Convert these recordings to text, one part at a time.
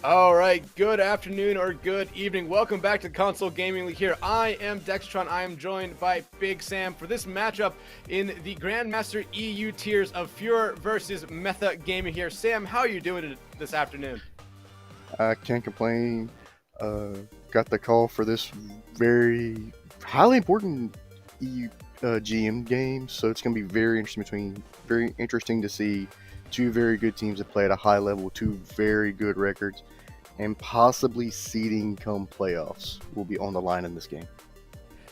All right, good afternoon or good evening. Welcome back to Console Gaming League here. I am Dextron. I am joined by Big Sam for this matchup in the Grandmaster EU tiers of Feur versus Metha Gaming here. Sam, how are you doing this afternoon? I can't complain. Uh, got the call for this very highly important EU GM game, so it's going to be very interesting to see two very good teams that play at a high level, two very good records, and possibly seeding come playoffs will be on the line in this game.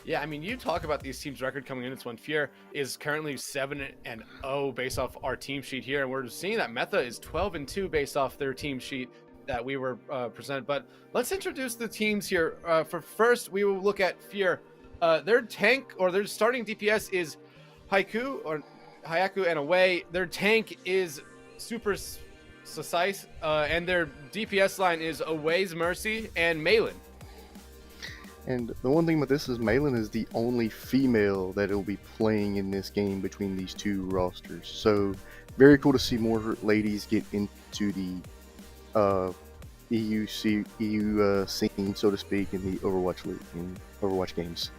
Yeah, I mean, you talk about these teams' record coming in. This one, Feur is currently 7-0 based off our team sheet here, and we're seeing that Metha is 12-2 based off their team sheet that we were presented. But let's introduce the teams here. For first, we will look at Feur. Their tank or their starting DPS is Hayaku and away. Their tank is Super Sasice, and their DPS line is Away's Mercy and Malin. And the one thing about this is Malin is the only female that will be playing in this game between these two rosters. So very cool to see more ladies get into the EU scene, so to speak, in the Overwatch League, in Overwatch games.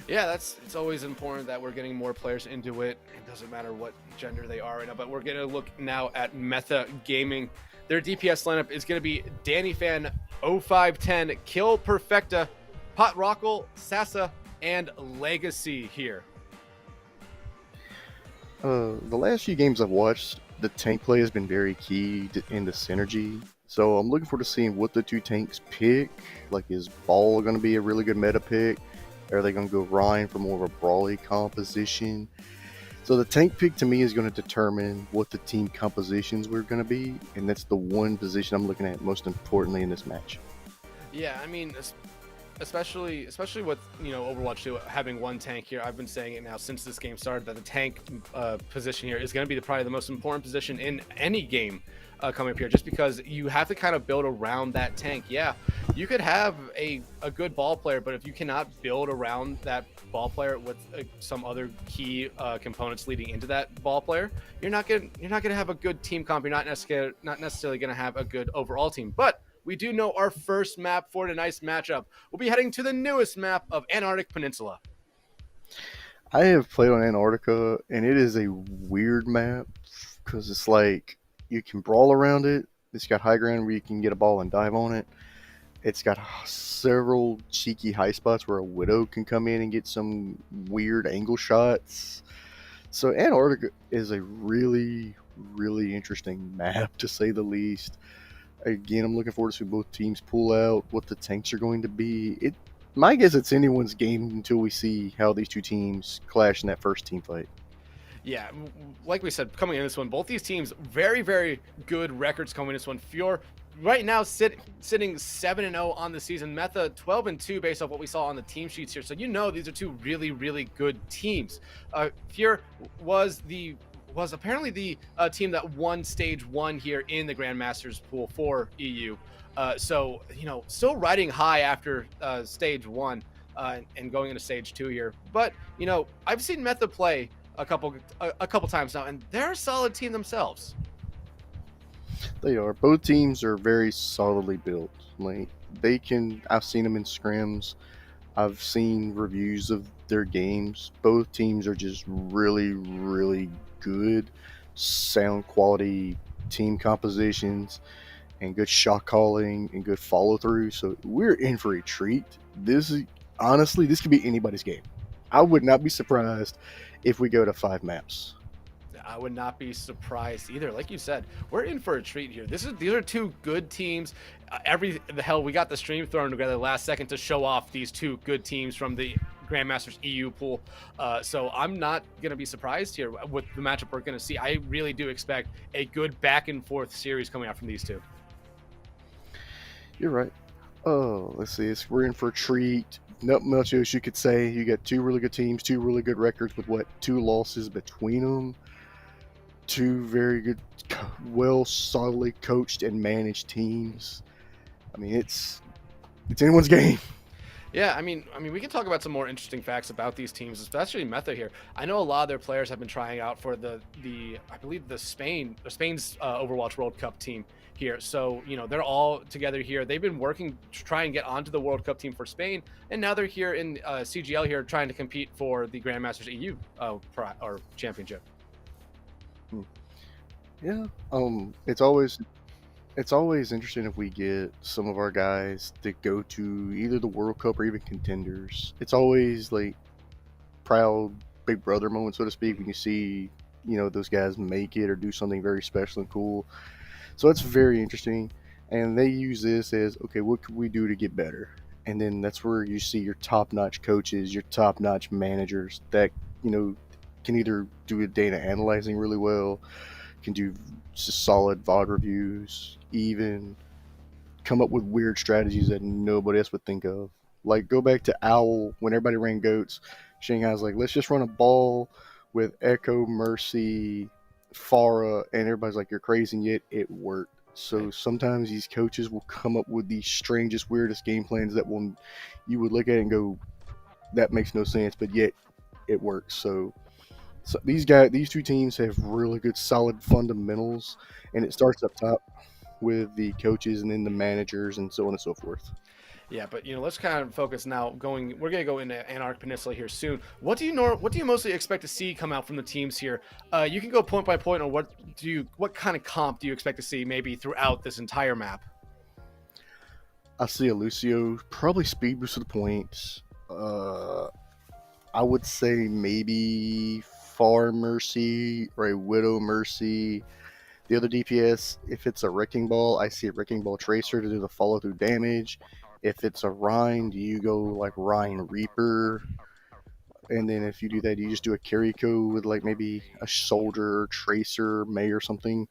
Yeah, it's always important that we're getting more players into it. It doesn't matter what gender they are right now, but we're going to look now at Metha Gaming. Their DPS lineup is going to be Danny Fan, 0510, Kill Perfecta, Pot Rockle, Sasa, and Legacy here. The last few games I've watched, the tank play has been very key in the synergy. So I'm looking forward to seeing what the two tanks pick. Like, is Ball going to be a really good meta pick? Are they going to go Ryan for more of a brawly composition? So the tank pick to me is going to determine what the team compositions were going to be, and that's the one position I'm looking at most importantly in this match. Yeah, I mean, especially with Overwatch 2 having one tank here. I've been saying it now since this game started that the tank position here is going to be probably the most important position in any game coming up here, just because you have to kind of build around that tank. Yeah, you could have a good ball player, but if you cannot build around that ball player with some other key components leading into that ball player, you're not gonna have a good team comp. You're not necessarily gonna have a good overall team. But we do know our first map for tonight's matchup. We'll be heading to the newest map of Antarctic Peninsula. I have played on Antarctica, and it is a weird map because it's like you can brawl around it. It's got high ground where you can get a ball and dive on it. It's got several cheeky high spots where a Widow can come in and get some weird angle shots. So Antarctica is a really, really interesting map to say the least. Again, I'm looking forward to see both teams pull out, what the tanks are going to be. My guess it's anyone's game until we see how these two teams clash in that first team fight. Yeah, like we said, coming in this one, both these teams very, very good records coming in this one. Feur right now sitting 7-0 on the season. Metha 12-2 based off what we saw on the team sheets here. So these are two really, really good teams. Feur was apparently the team that won stage 1 here in the Grandmasters pool for EU. So still riding high after stage 1 and going into stage 2 here. But I've seen Metha play a couple times now, and they're a solid team themselves. They are. Both teams are very solidly built. Like I've seen them in scrims. I've seen reviews of their games. Both teams are just really, really good sound quality team compositions and good shot calling and good follow through. So we're in for a treat. This could be anybody's game. I would not be surprised if we go to 5 maps. I would not be surprised either. Like you said, we're in for a treat here. These are two good teams. We got the stream thrown together last second to show off these two good teams from the Grandmasters EU pool. So I'm not going to be surprised here with the matchup we're going to see. I really do expect a good back and forth series coming out from these two. You're right. Oh, let's see. We're in for a treat. Not much else you could say. You got two really good teams, two really good records with 2 losses between them. Two very good, solidly coached and managed teams. I mean, it's anyone's game. Yeah, I mean, we can talk about some more interesting facts about these teams, especially Metha here. I know a lot of their players have been trying out for the I believe Spain's Overwatch World Cup team here. So they're all together here. They've been working to try and get onto the World Cup team for Spain, and now they're here in CGL here trying to compete for the Grandmasters EU or championship. Hmm. Yeah. It's always interesting if we get some of our guys that go to either the World Cup or even contenders. It's always like proud big brother moment, so to speak, when you see those guys make it or do something very special and cool. So it's very interesting, and they use this as, okay, what could we do to get better? And then that's where you see your top-notch coaches, your top-notch managers that you know can either do a data analyzing really well, can do just solid VOD reviews, even come up with weird strategies that nobody else would think of. Like, go back to Owl when everybody ran goats. Shanghai's like, let's just run a ball with Echo, Mercy, Farah, and everybody's like, you're crazy, and yet it worked. So sometimes these coaches will come up with these strangest, weirdest game plans that you would look at it and go, that makes no sense, but yet it works. So these two teams have really good, solid fundamentals, and it starts up top with the coaches and then the managers and so on and so forth. Yeah, but let's kind of focus now. We're gonna go into Antarctic Peninsula here soon. What do you mostly expect to see come out from the teams here? You can go point by point, or what kind of comp do you expect to see maybe throughout this entire map? I see a Lucio, probably speed boost to the points. I would say maybe Far Mercy or a Widow Mercy. The other DPS, if it's a Wrecking Ball, I see a Wrecking Ball Tracer to do the follow through damage. If it's a Rhine, do you go like Rhine Reaper? And then if you do that, you just do a Kiriko with like maybe a Soldier, Tracer, May or something.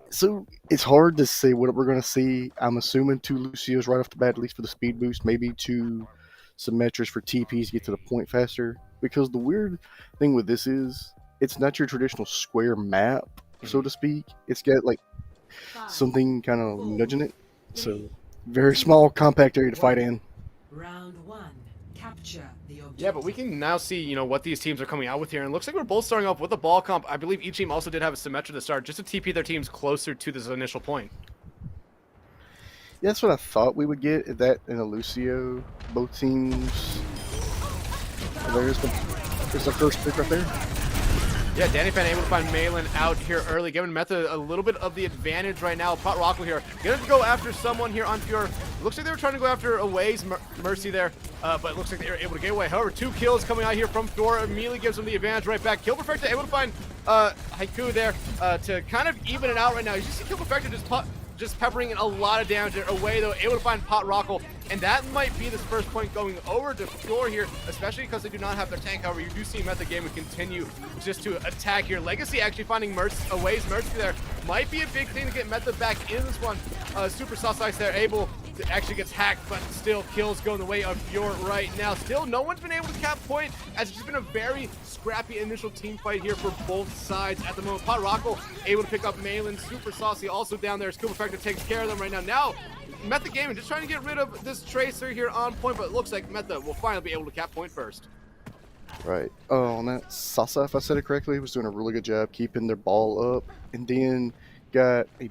So it's hard to say what we're going to see. I'm assuming two Lucios right off the bat, at least for the speed boost, maybe two Symmetras for TPs to get to the point faster. Because the weird thing with this is, it's not your traditional square map, so to speak. It's got like something kind of nudging it. So very small, compact area to fight in. Round one, capture the objective. Yeah, but we can now see, what these teams are coming out with here. And it looks like we're both starting off with a ball comp. I believe each team also did have a Symmetra to start, just to TP their teams closer to this initial point. Yeah, that's what I thought we would get. That and a Lucio. Both teams. There's the first pick right there. Yeah, Danny Fan able to find Malin out here early, giving Metha a little bit of the advantage right now. Pot Rockwell here, gonna go after someone here on Feur. Looks like they were trying to go after Away's Mercy there, but it looks like they were able to get away. However, 2 kills coming out here from Feur immediately gives them the advantage right back. Kill Perfecta able to find Haiku there to kind of even it out right now. You see Kill Perfecta just peppering in a lot of damage away, though, able to find Pot Rockle, and that might be this first point going over to Feur here, especially because they do not have their tank. However, you do see Metha Game continue just to attack here. Legacy actually finding Away's Mercy there might be a big thing to get Metha back in this one. Super Sauce there, able to actually gets hacked, but still kills going the way of Feur right now. Still, no one's been able to cap point, as it's just been a very scrappy initial team fight here for both sides at the moment. Pot Rockle able to pick up Malin. Super Saucy also down there. Scuba Factor takes care of them right now. Now, Metha Gaming just trying to get rid of this Tracer here on point, but it looks like Metha will finally be able to cap point first. Right. On that, Sasa, if I said it correctly, was doing a really good job keeping their ball up, and then got I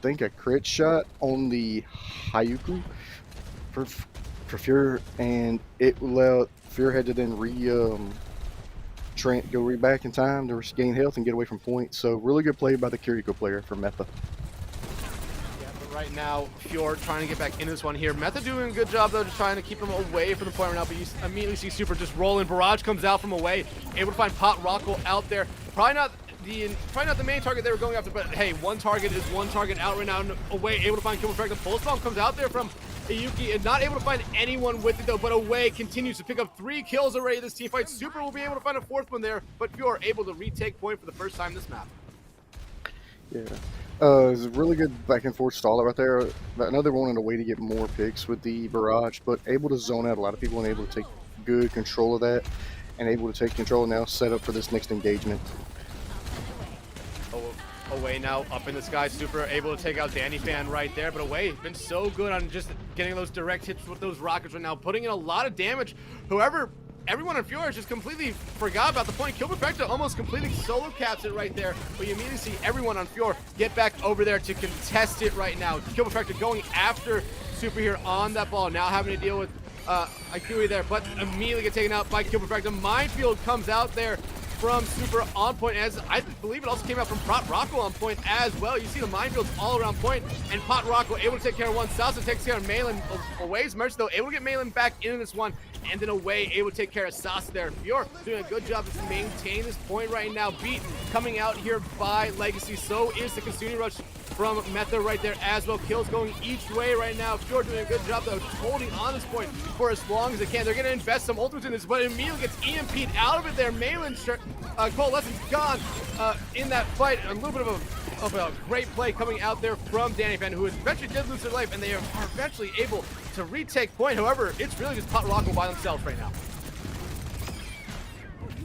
think a crit shot on the Hayuku for Feur, and it allowed Feur had to then go back in time to gain health and get away from point. So really good play by the Kiriko player for Metha. Right now, Feur trying to get back into this one here. Metha doing a good job, though, just trying to keep him away from the point right now, but you immediately see Super just rolling. Barrage comes out from away, able to find Pot Rockwell out there. Probably not the main target they were going after, but hey, one target is one target out right now. Away, able to find Kill Perfect. The Pulse Bomb comes out there from Ayuki, and not able to find anyone with it, though, but Away continues to pick up 3 kills already this team fight. Super will be able to find a 4th one there, but Feur able to retake point for the first time this map. Yeah. It's a really good back and forth stall right there. Another one in a way to get more picks with the Barrage, but able to zone out a lot of people and able to take good control of that, and able to take control now, set up for this next engagement. Away now up in the sky, super able to take out Danny Fan right there, but Away been so good on just getting those direct hits with those rockets right now, putting in a lot of damage. However, everyone on Feur just completely forgot about the point. Kill Perfecta almost completely solo caps it right there, but you immediately see everyone on Feur get back over there to contest it right now. Kill Perfecta going after Super here on that ball, now having to deal with IQ there, but immediately get taken out by Kill Perfecta. Minefield comes out there from Super on point, as I believe it also came out from Pot Rocco on point as well. You see the minefields all around point, and Pot Rocco able to take care of one. Sasa takes care of Malin. Away's Mercy though, able to get Malin back into this one, and then Away able to take care of Sasa there. Feur doing a good job to maintain this point right now. Beat coming out here by Legacy. So is the Kasuni Rush from Metha right there as well. Kills going each way right now. Feur doing a good job though, holding on this point for as long as they can. They're going to invest some ultimates in this, but immediately gets EMP'd out of it there. Malin Coalescence gone in that fight. A little bit of a great play coming out there from Danny Fan, who eventually did lose their life, and they are eventually able to retake point. However, it's really just Pot Rocco by themselves right now.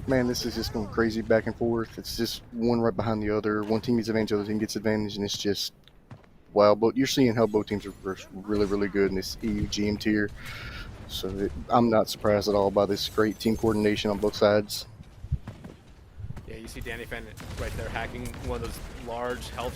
Man, this is just going crazy back and forth. It's just one right behind the other. One team gets advantage, the other team gets advantage, and it's just wow. But you're seeing how both teams are really, really good in this EU GM tier. So I'm not surprised at all by this great team coordination on both sides. Yeah, you see Danny Fan right there hacking one of those large health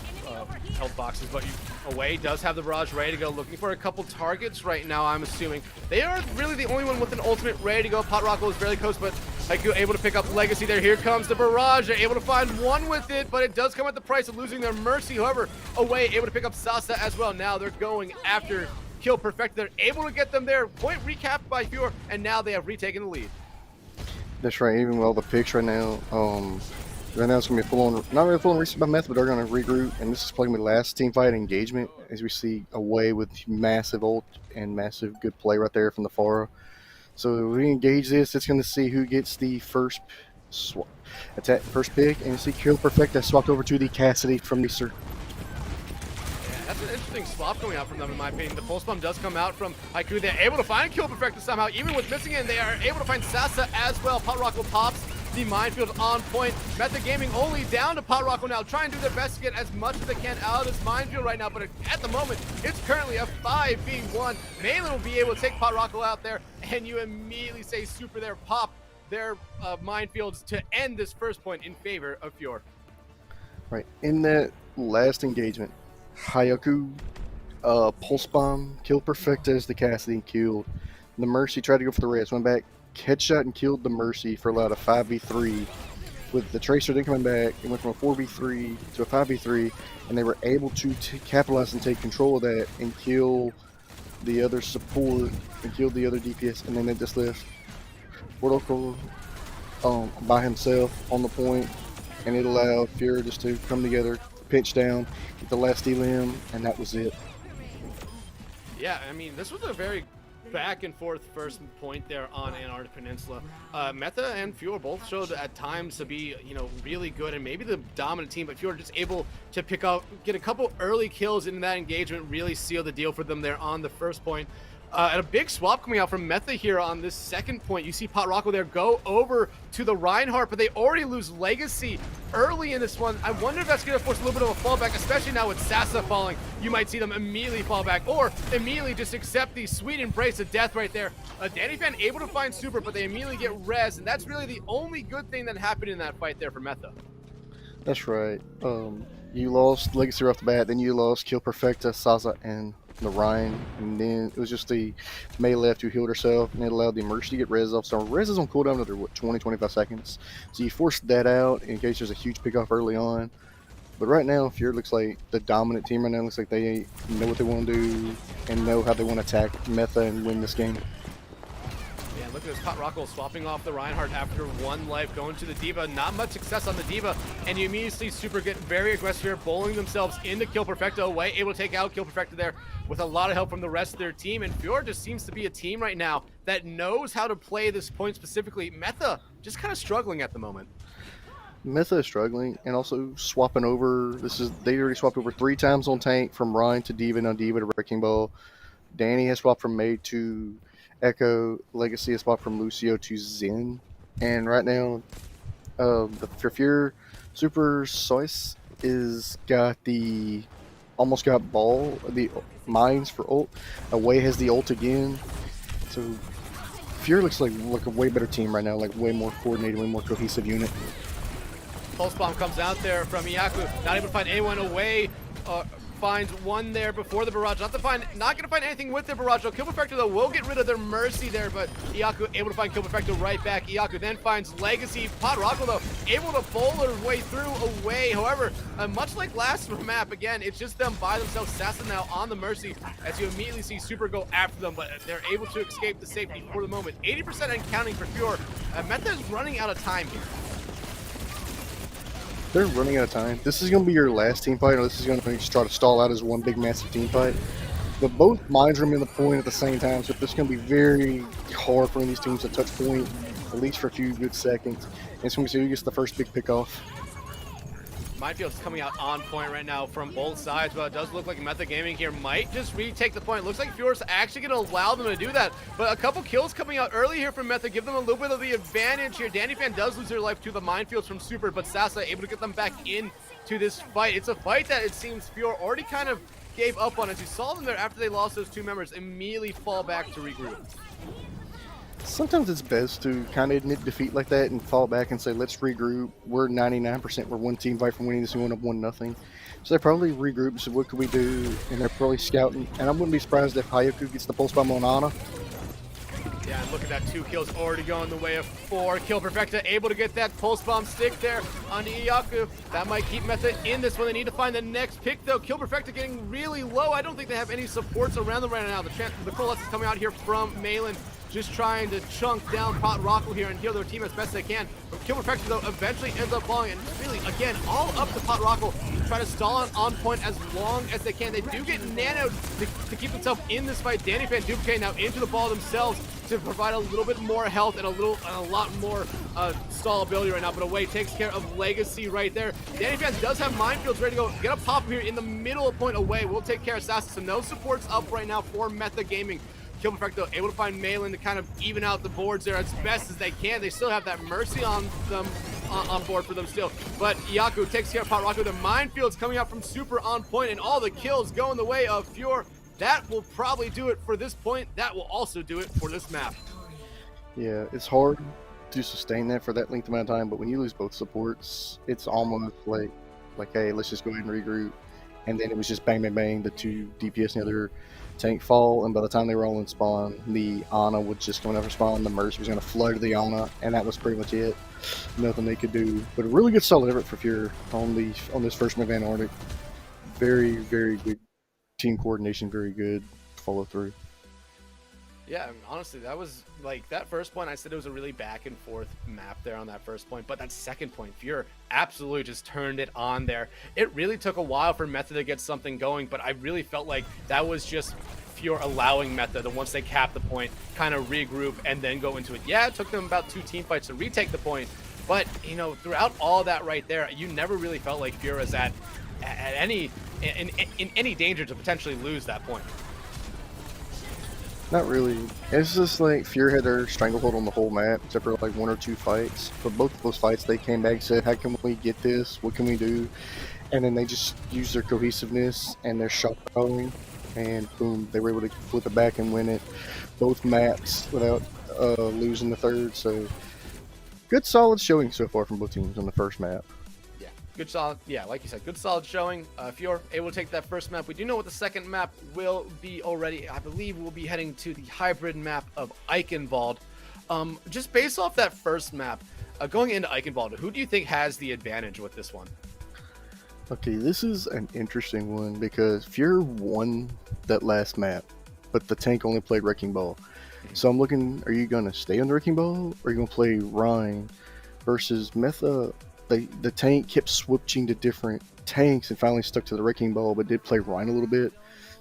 boxes, but Away does have the barrage ready to go, looking for a couple targets right now. I'm assuming they are really the only one with an ultimate ready to go. Pot Rocco is fairly close, but Haiku able to pick up Legacy there. Here comes the barrage. They're able to find one with it, but it does come at the price of losing their Mercy. However, Away able to pick up Sasa as well. Now they're going after Kill Perfect. They're able to get them there. Point recapped by Feur, and now they have retaken the lead. That's right. Even with all the picks right now, right now it's gonna be a full-on, not really full-on reset by Metha, but they're gonna regroup, and this is probably the last team fight engagement, as we see Away with massive ult and massive good play right there from the Fara. So we engage this. It's gonna see who gets the first attack, first pick, and you see Kill Perfect that swapped over to the Cassidy from the Sir. That's an interesting swap going out from them, in my opinion. The pulse bomb does come out from Haiku. They're able to find Kill Perfecta somehow, even with missing it. They are able to find Sasa as well. Pot Rocco pops the minefield on point. Metha Gaming only down to Pot Rocco now, trying to do their best to get as much as they can out of this minefield right now. But at the moment, it's currently a 5v1. Malin will be able to take Pot Rocco out there, and you immediately say Super there, pop their minefields to end this first point in favor of Feur. Right, in that last engagement, Hayaku, Pulse Bomb, Kill Perfecta as the Cassidy killed. The Mercy tried to go for the rest, went back, headshot and killed the Mercy for allowed a 5v3. With the Tracer then coming back, it went from a 4v3 to a 5v3, and they were able to capitalize and take control of that and kill the other support and kill the other DPS, and then they just left Portal by himself on the point, and it allowed Feur just to come together, pinch down, get the last elim, and that was it. Yeah, I mean, this was a very back and forth first point there on Antarctic Peninsula. Metha and Feur both showed at times to be, really good and maybe the dominant team, but Feur just able to get a couple early kills in that engagement, really seal the deal for them there on the first point. And a big swap coming out from Metha here on this second point. You see Pot Rocco there go over to the Reinhardt, but they already lose Legacy early in this one. I wonder if that's going to force a little bit of a fallback, especially now with Sasa falling. You might see them immediately fall back, or immediately just accept the sweet embrace of death right there. Danny Fan able to find Super, but they immediately get res, and that's really the only good thing that happened in that fight there for Metha. That's right. You lost Legacy right off the bat, then you lost Kill Perfecta, Sasa, and the Ryan, and then it was just the May left who healed herself, and it allowed the Mercy to get res off. So res is on cooldown another 20-25 seconds, so you forced that out in case there's a huge pickoff early on. But right now Feur looks like the dominant team right now. Looks like they know what they want to do and know how they want to attack Metha and win this game. Yeah, look at this Pot Rocco swapping off the Reinhardt after one life, going to the D.Va. Not much success on the D.Va, and you immediately see Super get very aggressive here, bowling themselves into Kill Perfecta Away, able to take out Kill Perfecta there with a lot of help from the rest of their team. And Feur just seems to be a team right now that knows how to play this point specifically. Metha just kind of struggling at the moment. Metha is struggling and also swapping over. They already swapped over 3 times on tank from Ryan to D.Va, now D.Va to Wrecking Ball. Danny has swapped from May to Echo. Legacy has swapped from Lucio to Zen. And right now, for Feur, Super Sois is got the almost got ball, the mines for ult. Away has the ult again. So Feur looks like a way better team right now, like way more coordinated, way more cohesive unit. Pulse bomb comes out there from Iyaku, not able to find anyone away. Finds one there before the barrage. Not gonna find anything with their barrage. Kill Perfecto though will get rid of their mercy there, but Iyaku able to find Kill Perfecto right back. Iyaku then finds Legacy. Pot Rocco though able to bowl her way through away. However, much like last map, again, it's just them by themselves. Sassa now on the mercy as you immediately see Super go after them, but they're able to escape the safety for the moment. 80% and counting for Feur. Metha is running out of time here. They're running out of time. This is going to be your last team fight, or this is going to try to stall out as one big massive team fight. But both mines are in the point at the same time, so it's going to be very hard for these teams to touch point, at least for a few good seconds. And it's going to be who gets the first big pick off. Minefield's coming out on point right now from both sides, but it does look like Metha Gaming here might just retake the point. Looks like Feur's actually going to allow them to do that, but a couple kills coming out early here from Metha give them a little bit of the advantage here. Danny Fan does lose their life to the minefields from Super, but Sassa able to get them back into this fight. It's a fight that it seems Feur already kind of gave up on, as you saw them there after they lost those two members immediately fall back to regroup. Sometimes it's best to kind of admit defeat like that and fall back and say, let's regroup. We're 99%. We're one team fight from winning this one up 1-0. So they probably regroup and say, what could we do? And they're probably scouting. And I wouldn't be surprised if Hayaku gets the pulse bomb on Ana. Yeah, and look at that, 2 kills already going the way of 4. Kill Perfecta able to get that pulse bomb stick there onto Iyaku. That might keep Metha in this one. They need to find the next pick though. Kill Perfecta getting really low. I don't think they have any supports around them right now. The coalesce is coming out here from Malin, just trying to chunk down Pot Rocco here and heal their team as best they can. But Kill Perfecta though eventually ends up falling, and really again all up to Pot Rocco, try to stall on point as long as they can. They do get nanoed to keep themselves in this fight. Danny Fan Duplicate now into the ball themselves to provide a little bit more health and a lot more stall ability right now. But Away takes care of Legacy right there. Danny Fan does have minefields ready to go. Get a pop here in the middle of point. Away will take care of Sassa. So no supports up right now for Metha Gaming. Kill Perfecto able to find Malin to kind of even out the boards there as best as they can. They still have that mercy on them on board for them still. But Iyaku takes care of Pot Rocco. The minefields coming out from Super on point, and all the kills going the way of Feur. That will probably do it for this point. That will also do it for this map. Yeah, it's hard to sustain that for that length amount of time, but when you lose both supports, it's almost like hey, let's just go ahead and regroup. And then it was just bang, bang, bang, the 2 DPS and the other tank fall, and by the time they were all in spawn, the Ana was just going after spawn, the Mercy was going to flood the Ana, and that was pretty much it. Nothing they could do. But a really good solid effort for Feur on this first move Antarctic. Very, very good team coordination, very good follow through. Yeah, I mean, honestly, that was like that first point. I said it was a really back and forth map there on that first point, but that second point, Feur absolutely just turned it on there. It really took a while for Metha to get something going, but I really felt like that was just Feur allowing Metha to, once they cap the point, kind of regroup and then go into it. Yeah, it took them about 2 team fights to retake the point, but you know, throughout all that right there, you never really felt like Feur was in any danger to potentially lose that point. Not really. It's just like Feur had their stranglehold on the whole map, except for like 1 or 2 fights. But both of those fights, they came back and said, how can we get this? What can we do? And then they just used their cohesiveness and their shot calling, and boom, they were able to flip it back and win it. Both maps without losing the third. So good solid showing so far from both teams on the first map. Good solid, yeah, like you said, good solid showing. If you're able to take that first map, we do know what the second map will be already. I believe we'll be heading to the hybrid map of Eichenwald. Just based off that first map, going into Eichenwald, who do you think has the advantage with this one? Okay, this is an interesting one because Feur won that last map, but the tank only played Wrecking Ball. So I'm looking, are you going to stay on the Wrecking Ball, or are you going to play Rhine versus Metha? The tank kept switching to different tanks and finally stuck to the Wrecking Ball, but did play Rhine a little bit.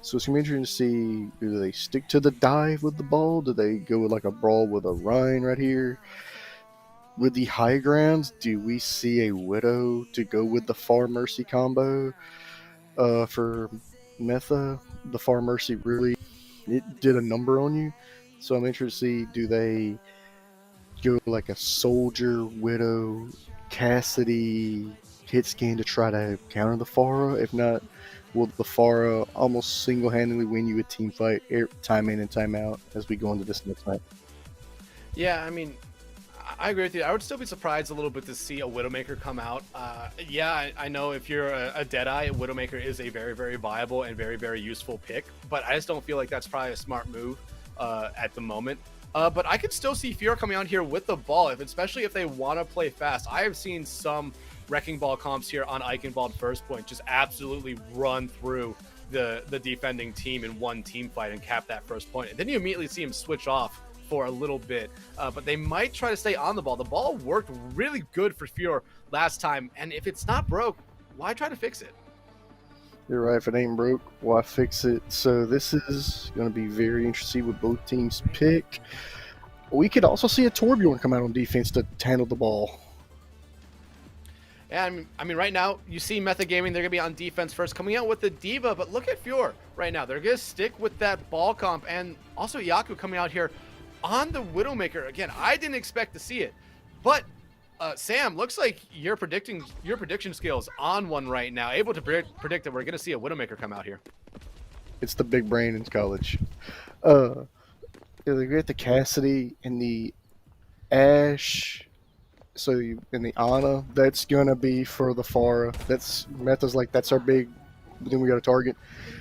So it's going to be interesting to see, do they stick to the dive with the ball? Do they go with like a brawl with a Rhine right here? With the high grounds, do we see a Widow to go with the Far Mercy combo for Metha? The Far Mercy really, it did a number on you. So I'm interested to see, do they go like a Soldier, Widow, Cassidy, hit scan to try to counter the Pharah? If not, will the Pharah almost single-handedly win you a team fight time in and time out as we go into this next night? Yeah, I mean, I agree with you. I would still be surprised a little bit to see a Widowmaker come out. Yeah, I know if you're a Deadeye, Widowmaker is a very, very viable and very, very useful pick, but I just don't feel like that's probably a smart move at the moment. But I could still see Feur coming out here with the ball, especially if they want to play fast. I have seen some Wrecking Ball comps here on Eichenwald first point just absolutely run through the defending team in one team fight and cap that first point. And then you immediately see him switch off for a little bit, but they might try to stay on the ball. The ball worked really good for Feur last time, and if it's not broke, why try to fix it? You're right. If it ain't broke, why fix it? So this is going to be very interesting with both teams pick. We could also see a Torbjorn come out on defense to handle the ball. Yeah, I mean, right now, you see Metha Gaming, they're going to be on defense first, coming out with the Diva, but look at Feur right now. They're going to stick with that ball comp, and also Yaku coming out here on the Widowmaker. Again, I didn't expect to see it, but Sam, looks like your prediction skills on one right now, able to predict that we're going to see a Widowmaker come out here. It's the big brain in college. They get the Cassidy and the Ash. So in the Ana, that's gonna be for the Pharah. That's Metha's like that's our big. Then we got a target,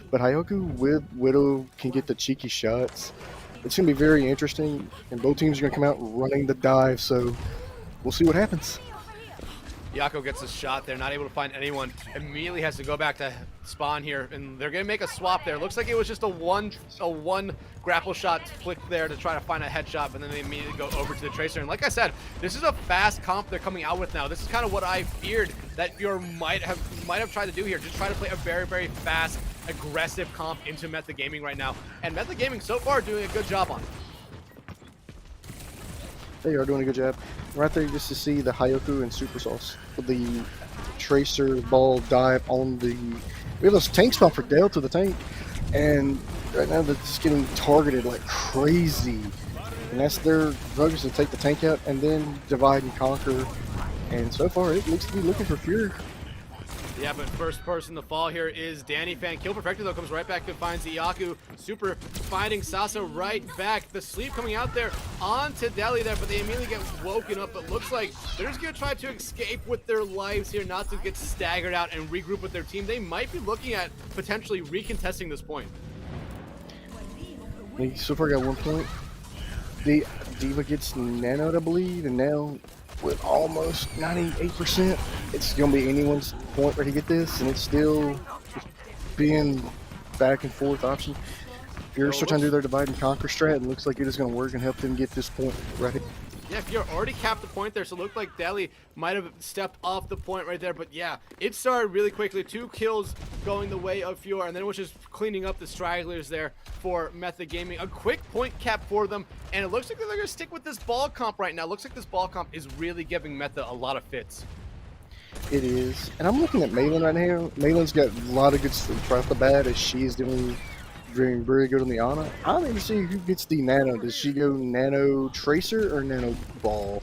but Hayoku with Widow can get the cheeky shots. It's gonna be very interesting, and both teams are gonna come out running the dive. So we'll see what happens. Yako gets a shot there, not able to find anyone. Immediately has to go back to spawn here, and they're gonna make a swap there. Looks like it was just a one grapple shot flick there to try to find a headshot, but then they immediately go over to the Tracer. And like I said, this is a fast comp they're coming out with now. This is kind of what I feared that Feur might have tried to do here. Just try to play a very, very fast, aggressive comp into Metha Gaming right now. And Metha Gaming so far doing a good job on it. They are doing a good job. Right there, just to see the Hayoku and Super Sauce with the Tracer ball dive on the. We have those tank spawn for Dale to the tank, and right now they're just getting targeted like crazy. And that's their focus to take the tank out and then divide and conquer. And so far, it looks to be looking for Feur. Yeah, but first person to fall here is Danny Fan. Kill Perfected, though, comes right back and finds Iyaku. Super finding Sasa right back. The sleep coming out there onto Deli there, but they immediately get woken up. But looks like they're just going to try to escape with their lives here, not to get staggered out and regroup with their team. They might be looking at potentially recontesting this point. They so far got 1 point. The Diva gets nanoed, I believe, and now with almost 98%, it's going to be anyone's point where to get this, and it's still being back and forth option. Feur still trying to do their divide and conquer strat, and looks like it is going to work and help them get this point right. Yeah, Feur already capped the point there, so it looked like Deli might have stepped off the point right there. But yeah, it started really quickly. 2 kills going the way of Feur, and then it was just cleaning up the stragglers there for Metha Gaming. A quick point cap for them, and it looks like they're going to stick with this ball comp right now. Looks like this ball comp is really giving Metha a lot of fits. It is, and I'm looking at Malin right now. Malin's got a lot of good stuff right off the bat as she is doing very good on the Ana. I'm interested in who gets the Nano. Does she go Nano Tracer or Nano Ball?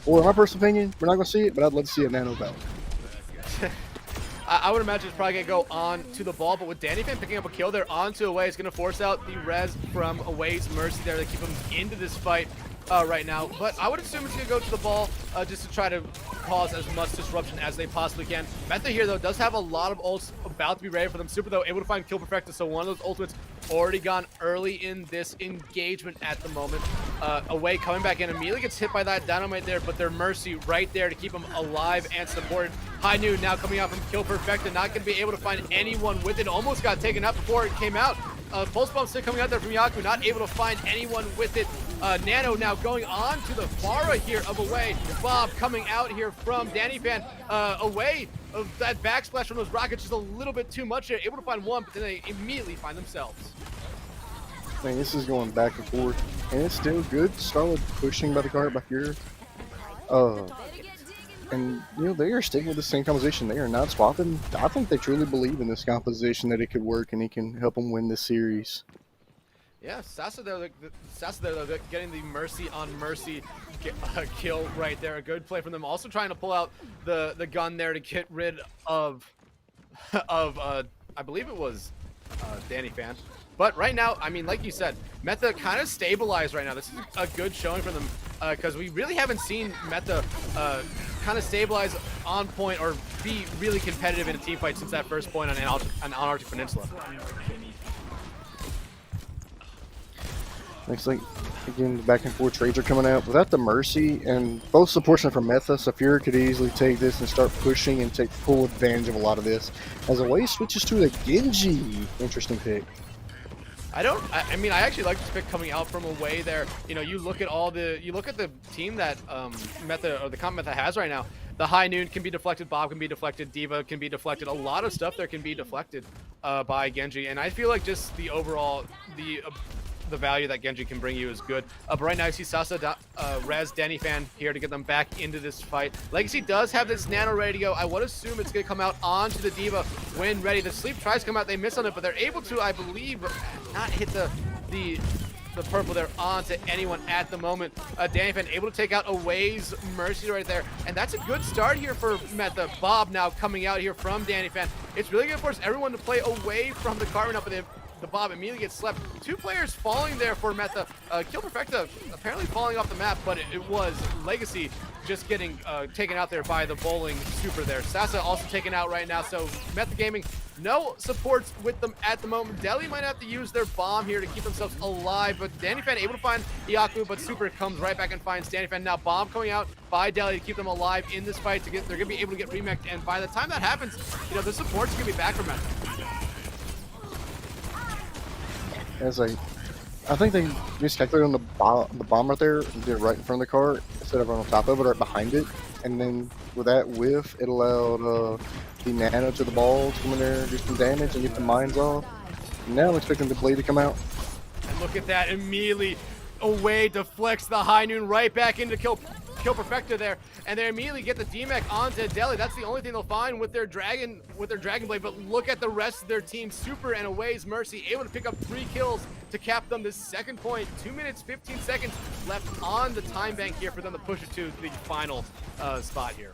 Or in my personal opinion, we're not going to see it, but I'd love to see a Nano Ball. I would imagine it's probably going to go on to the ball, but with Danny Fan picking up a kill there onto Away, it's going to force out the res from Away's Mercy there to keep him into this fight right now. But I would assume it's going to go to the ball just to try to cause as much disruption as they possibly can. Metha here, though, does have a lot of ults about to be ready for them. Super, though, able to find Kill Perfected, so one of those ultimates already gone early in this engagement at the moment. Away coming back in, immediately gets hit by that dynamite there, but their Mercy right there to keep him alive and supported. High Noon now coming out from Kill Perfected, not going to be able to find anyone with it. Almost got taken out before it came out. Pulse Bomb still coming out there from Yaku, not able to find anyone with it. Nano now going on to the Pharah here of Away. Bob coming out here from Danny Fan. Away of that backsplash from those rockets, just a little bit too much there. Able to find one, but then they immediately find themselves. Man, this is going back and forth, and it's still good. Solid pushing by the cart by Feur. And, you know, they are sticking with the same composition. They are not swapping. I think they truly believe in this composition that it could work and it can help them win this series. Yeah, Sasa there, getting the mercy on mercy kill right there. A good play from them. Also trying to pull out the gun there to get rid of I believe it was Danny Fan. But right now, I mean, like you said, Metha kind of stabilized right now. This is a good showing for them because we really haven't seen Metha kind of stabilize on point or be really competitive in a team fight since that first point on Arctic Peninsula. Looks like, again, the back and forth trades are coming out. Without the Mercy, and both supports are from Metha, so Feur could easily take this and start pushing and take full advantage of a lot of this. As Away switches to the Genji. Interesting pick. I mean, I actually like this pick coming out from Away there. You know, you look at the team that Metha, or the comp Metha has right now. The High Noon can be deflected, Bob can be deflected, Diva can be deflected. A lot of stuff there can be deflected by Genji, and I feel like just the overall, the value that Genji can bring you is good. But right now you see Sasa, Rez, Danny Fan here to get them back into this fight. Legacy does have this nano ready to go. I would assume it's going to come out onto the Diva when ready. The sleep tries to come out, they miss on it, but they're able to, I believe, not hit the purple there onto anyone at the moment. Danny Fan able to take out Away's Mercy right there, and that's a good start here for Metha. Bob now coming out here from Danny Fan. It's really going to force everyone to play away from the Carmen up, and the Bob immediately gets slept. Two players falling there for Metha. Kill Perfecta apparently falling off the map, but it was Legacy just getting taken out there by the bowling super there. Sasa also taken out right now, so Metha Gaming, no supports with them at the moment. Delhi might have to use their bomb here to keep themselves alive, but Danny Fan able to find Iaku, but Super comes right back and finds Danny Fan. Now bomb coming out by Delhi to keep them alive in this fight. They're going to be able to get remixed, and by the time that happens, you know, the support's going to be back from Metha. I think they miscalculated on the bomb right there, did it right in front of the car instead of on top of it, right behind it. And then with that whiff, it allowed the nano to the ball to come in there, do some damage, and get the mines off. And now I'm expecting the blade to come out. And look at that, immediately Away deflects the High Noon right back into Kill Perfecta there, and they immediately get the DMAC onto Delhi. That's the only thing they'll find with their Dragon Blade, but look at the rest of their team. Super and Away's Mercy able to pick up 3 kills to cap them this second point. 2 minutes, 15 seconds left on the time bank here for them to push it to the final spot here.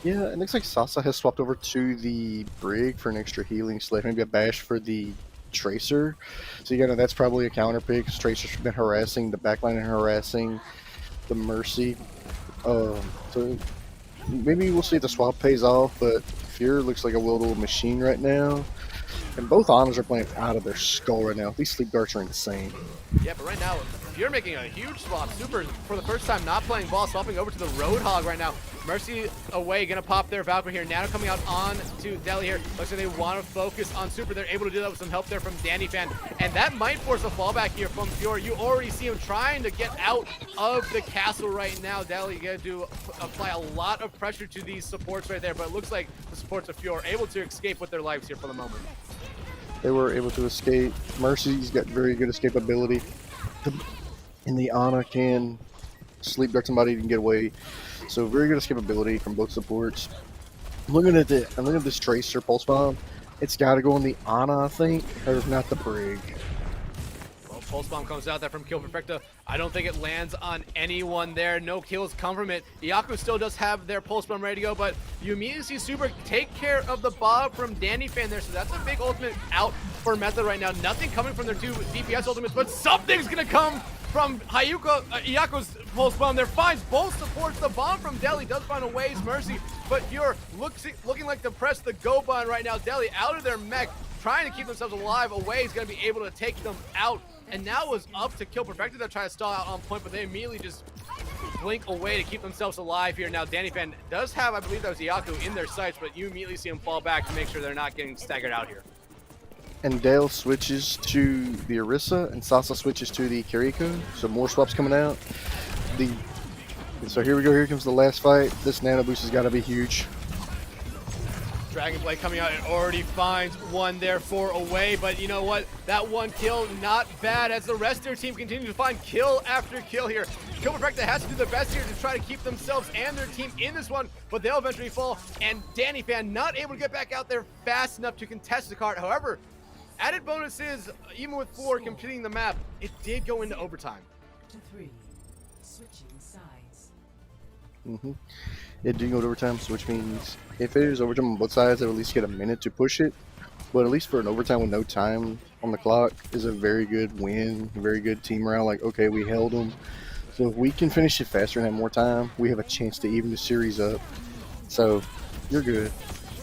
Yeah, it looks like Sasa has swapped over to the Brig for an extra healing slave, maybe a bash for the Tracer. So you know that's probably a counter pick, because Tracer's been harassing the backline and harassing the Mercy. So maybe we'll see if the swap pays off, but Feur looks like a little machine right now. And both honors are playing out of their skull right now. These sleep darts are insane. Yeah, but right now, Feur making a huge swap. Super, for the first time, not playing ball, swapping over to the Roadhog right now. Mercy Away, gonna pop their Valkyrie here. Nano coming out on to Delhi here. Looks like they want to focus on Super. They're able to do that with some help there from Danny Fan. And that might force a fallback here from Feur. You already see him trying to get out of the castle right now. Delhi gonna apply a lot of pressure to these supports right there, but it looks like the supports of Feur are able to escape with their lives here for the moment. They were able to escape. Mercy's got very good escapability. And the Ana can sleep dart somebody and get away. So very good escapability from both supports. I'm looking at this Tracer pulse bomb. It's got to go on the Ana, I think, or if not the Brig. Well, pulse bomb comes out there from Kill Perfecta. I don't think it lands on anyone there. No kills come from it. Iaku still does have their pulse bomb ready to go, but you immediately see Super take care of the Bob from Danny Fan there. So that's a big ultimate out for Metha right now. Nothing coming from their 2 DPS ultimates, but something's gonna come from Iaku's pulse bomb there. Finds both supports. The bomb from Delhi does find Away's Mercy, but Feur looking like to press the go button right now. Delhi out of their mech, trying to keep themselves alive. Away is going to be able to take them out, and now it was up to Kill Perfecta to try to stall out on point, but they immediately just blink away to keep themselves alive here. Now Danny Fan does have, I believe that was Iaku, in their sights, but you immediately see him fall back to make sure they're not getting staggered out here. And Dale switches to the Orisa, and Sasa switches to the Kiriko. So more swaps coming out. So here we go. Here comes the last fight. This nano boost has got to be huge. Dragon Blade coming out and already finds one there for Away, but you know what? That one kill, not bad, as the rest of their team continue to find kill after kill here. Kill Perfecta has to do their best here to try to keep themselves and their team in this one, but they'll eventually fall, and Danny Fan not able to get back out there fast enough to contest the card. However, Added bonus is, even with Feur completing the map, it did go into overtime. To 3. Switching sides. It did go to overtime, so which means if it is overtime on both sides, they'll at least get a minute to push it. But at least for an overtime with no time on the clock is a very good win, a very good team morale. Like, okay, we held them. So if we can finish it faster and have more time, we have a chance to even the series up. So you're good.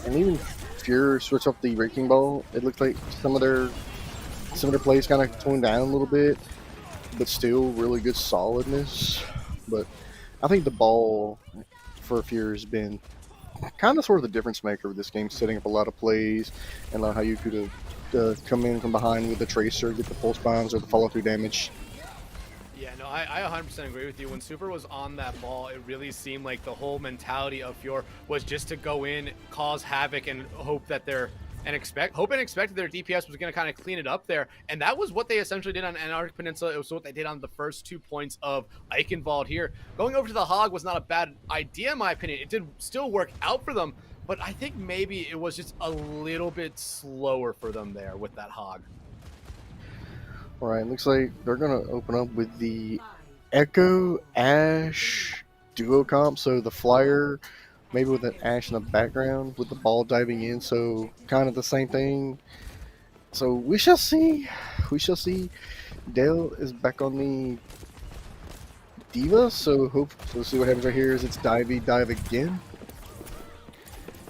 And even Feur switch off the breaking ball, it looked like some of their plays kind of toned down a little bit, but still really good solidness. But I think the ball for Feur has been kind of sort of the difference maker of this game, setting up a lot of plays and how you could have come in from behind with the tracer, get the pulse bombs or the follow through damage. Yeah, no, I 100% agree with you. When Super was on that ball, it really seemed like the whole mentality of Feur was just to go in, cause havoc, and hope that expect that their DPS was going to kind of clean it up there. And that was what they essentially did on Antarctic Peninsula. It was what they did on the first 2 points of Eichenwald here. Going over to the Hog was not a bad idea, in my opinion. It did still work out for them, but I think maybe it was just a little bit slower for them there with that Hog. All right, looks like they're going to open up with the Echo Ash duo comp. So the flyer, maybe with an Ash in the background with the ball diving in. So kind of the same thing. So we shall see. We shall see. Dale is back on the Diva. So we'll see what happens right here. Is it's dive again.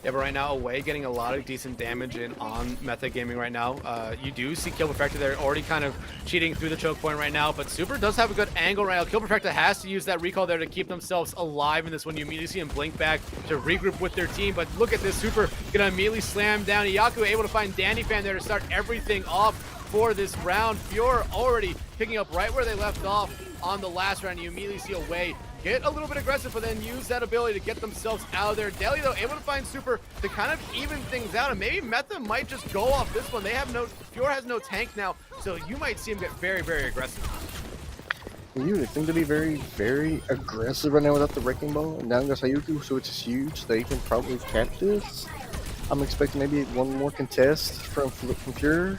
Yeah, but right now, Away getting a lot of decent damage in on Metha Gaming right now. You do see Kill Perfecta there already kind of cheating through the choke point right now, but Super does have a good angle right now. Kill Perfecta has to use that recall there to keep themselves alive in this one. You immediately see him blink back to regroup with their team, but look at this. Super gonna immediately slam down. Iyaku able to find Danny Fan there to start everything off for this round. Feur already picking up right where they left off on the last round. You immediately see Away get a little bit aggressive, but then use that ability to get themselves out of there. Deli, though, able to find Super to kind of even things out, and maybe Metha might just go off this one. They have Feur has no tank now, so you might see him get very, very aggressive. You would think to be very, very aggressive right now without the Wrecking Ball, and down goes Hayuku, so it's huge. They can probably cap this. I'm expecting maybe one more contest from Feur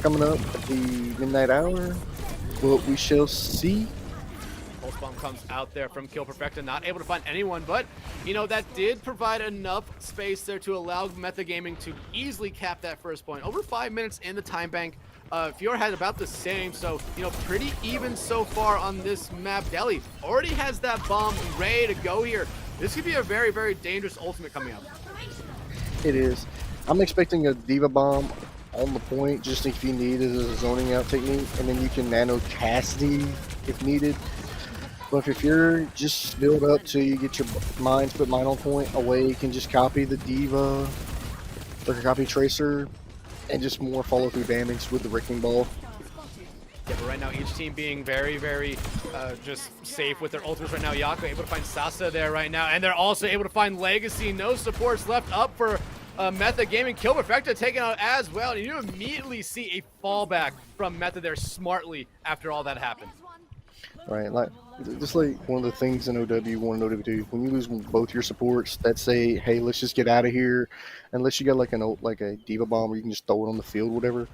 coming up at the midnight hour, but we shall see. Pulse Bomb comes out there from Kill Perfecta, not able to find anyone, but, you know, that did provide enough space there to allow Metha Gaming to easily cap that first point. Over 5 minutes in the time bank. Feur had about the same, so, you know, pretty even so far on this map. Deli already has that bomb ready to go here. This could be a very, very dangerous ultimate coming up. It is. I'm expecting a Diva Bomb on the point, just if you need it as a zoning out technique, and then you can nano Cassidy if needed. But if you're just build up till you get your mines, put mine on point, Away you can just copy the Diva, or copy Tracer, and just more follow through damage with the Wrecking Ball. Yeah, but right now each team being very, very just safe with their ultimates right now. Yako able to find Sasa there right now, and they're also able to find Legacy. No supports left up for Metha Gaming. Kill Perfecta taken out as well, and you immediately see a fallback from Metha there smartly after all that happened. Right, like just like one of the things in OW1 and OW2, when you lose both your supports, that say, hey, let's just get out of here, unless you got like a Diva Bomb where you can just throw it on the field, whatever.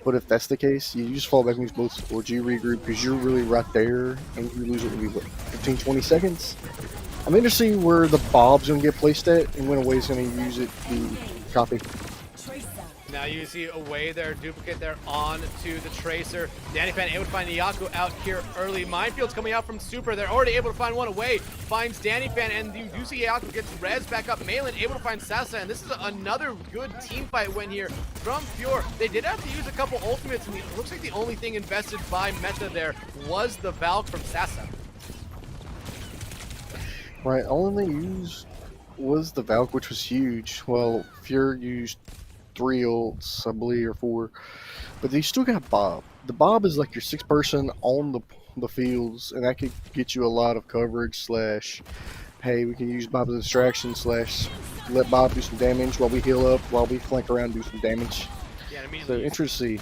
But if that's the case, you just fall back and use both supports, you regroup because you're really right there, and you lose it in 15-20 seconds. I'm interested to see where the Bob's gonna get placed at, and when Away's gonna use it to copy. Now you see Away there, duplicate there on to the Tracer. Danny Fan able to find Iyaku out here early. Minefield's coming out from Super. They're already able to find one. Away finds Danny Fan, and you do see Iyaku gets res back up. Malin able to find Sasa, and this is another good team fight win here from Feur. They did have to use a couple ultimates, and it looks like the only thing invested by Metha there was the Valk from Sasa. Right, all they used was the Valk, which was huge. Well, Feur used 3 ults, I believe, or 4, but they still got Bob. The Bob is like your 6th person on the fields, and that could get you a lot of coverage. Slash, hey, we can use Bob as a distraction. Slash, let Bob do some damage while we heal up, while we flank around and do some damage. Yeah, So interesting.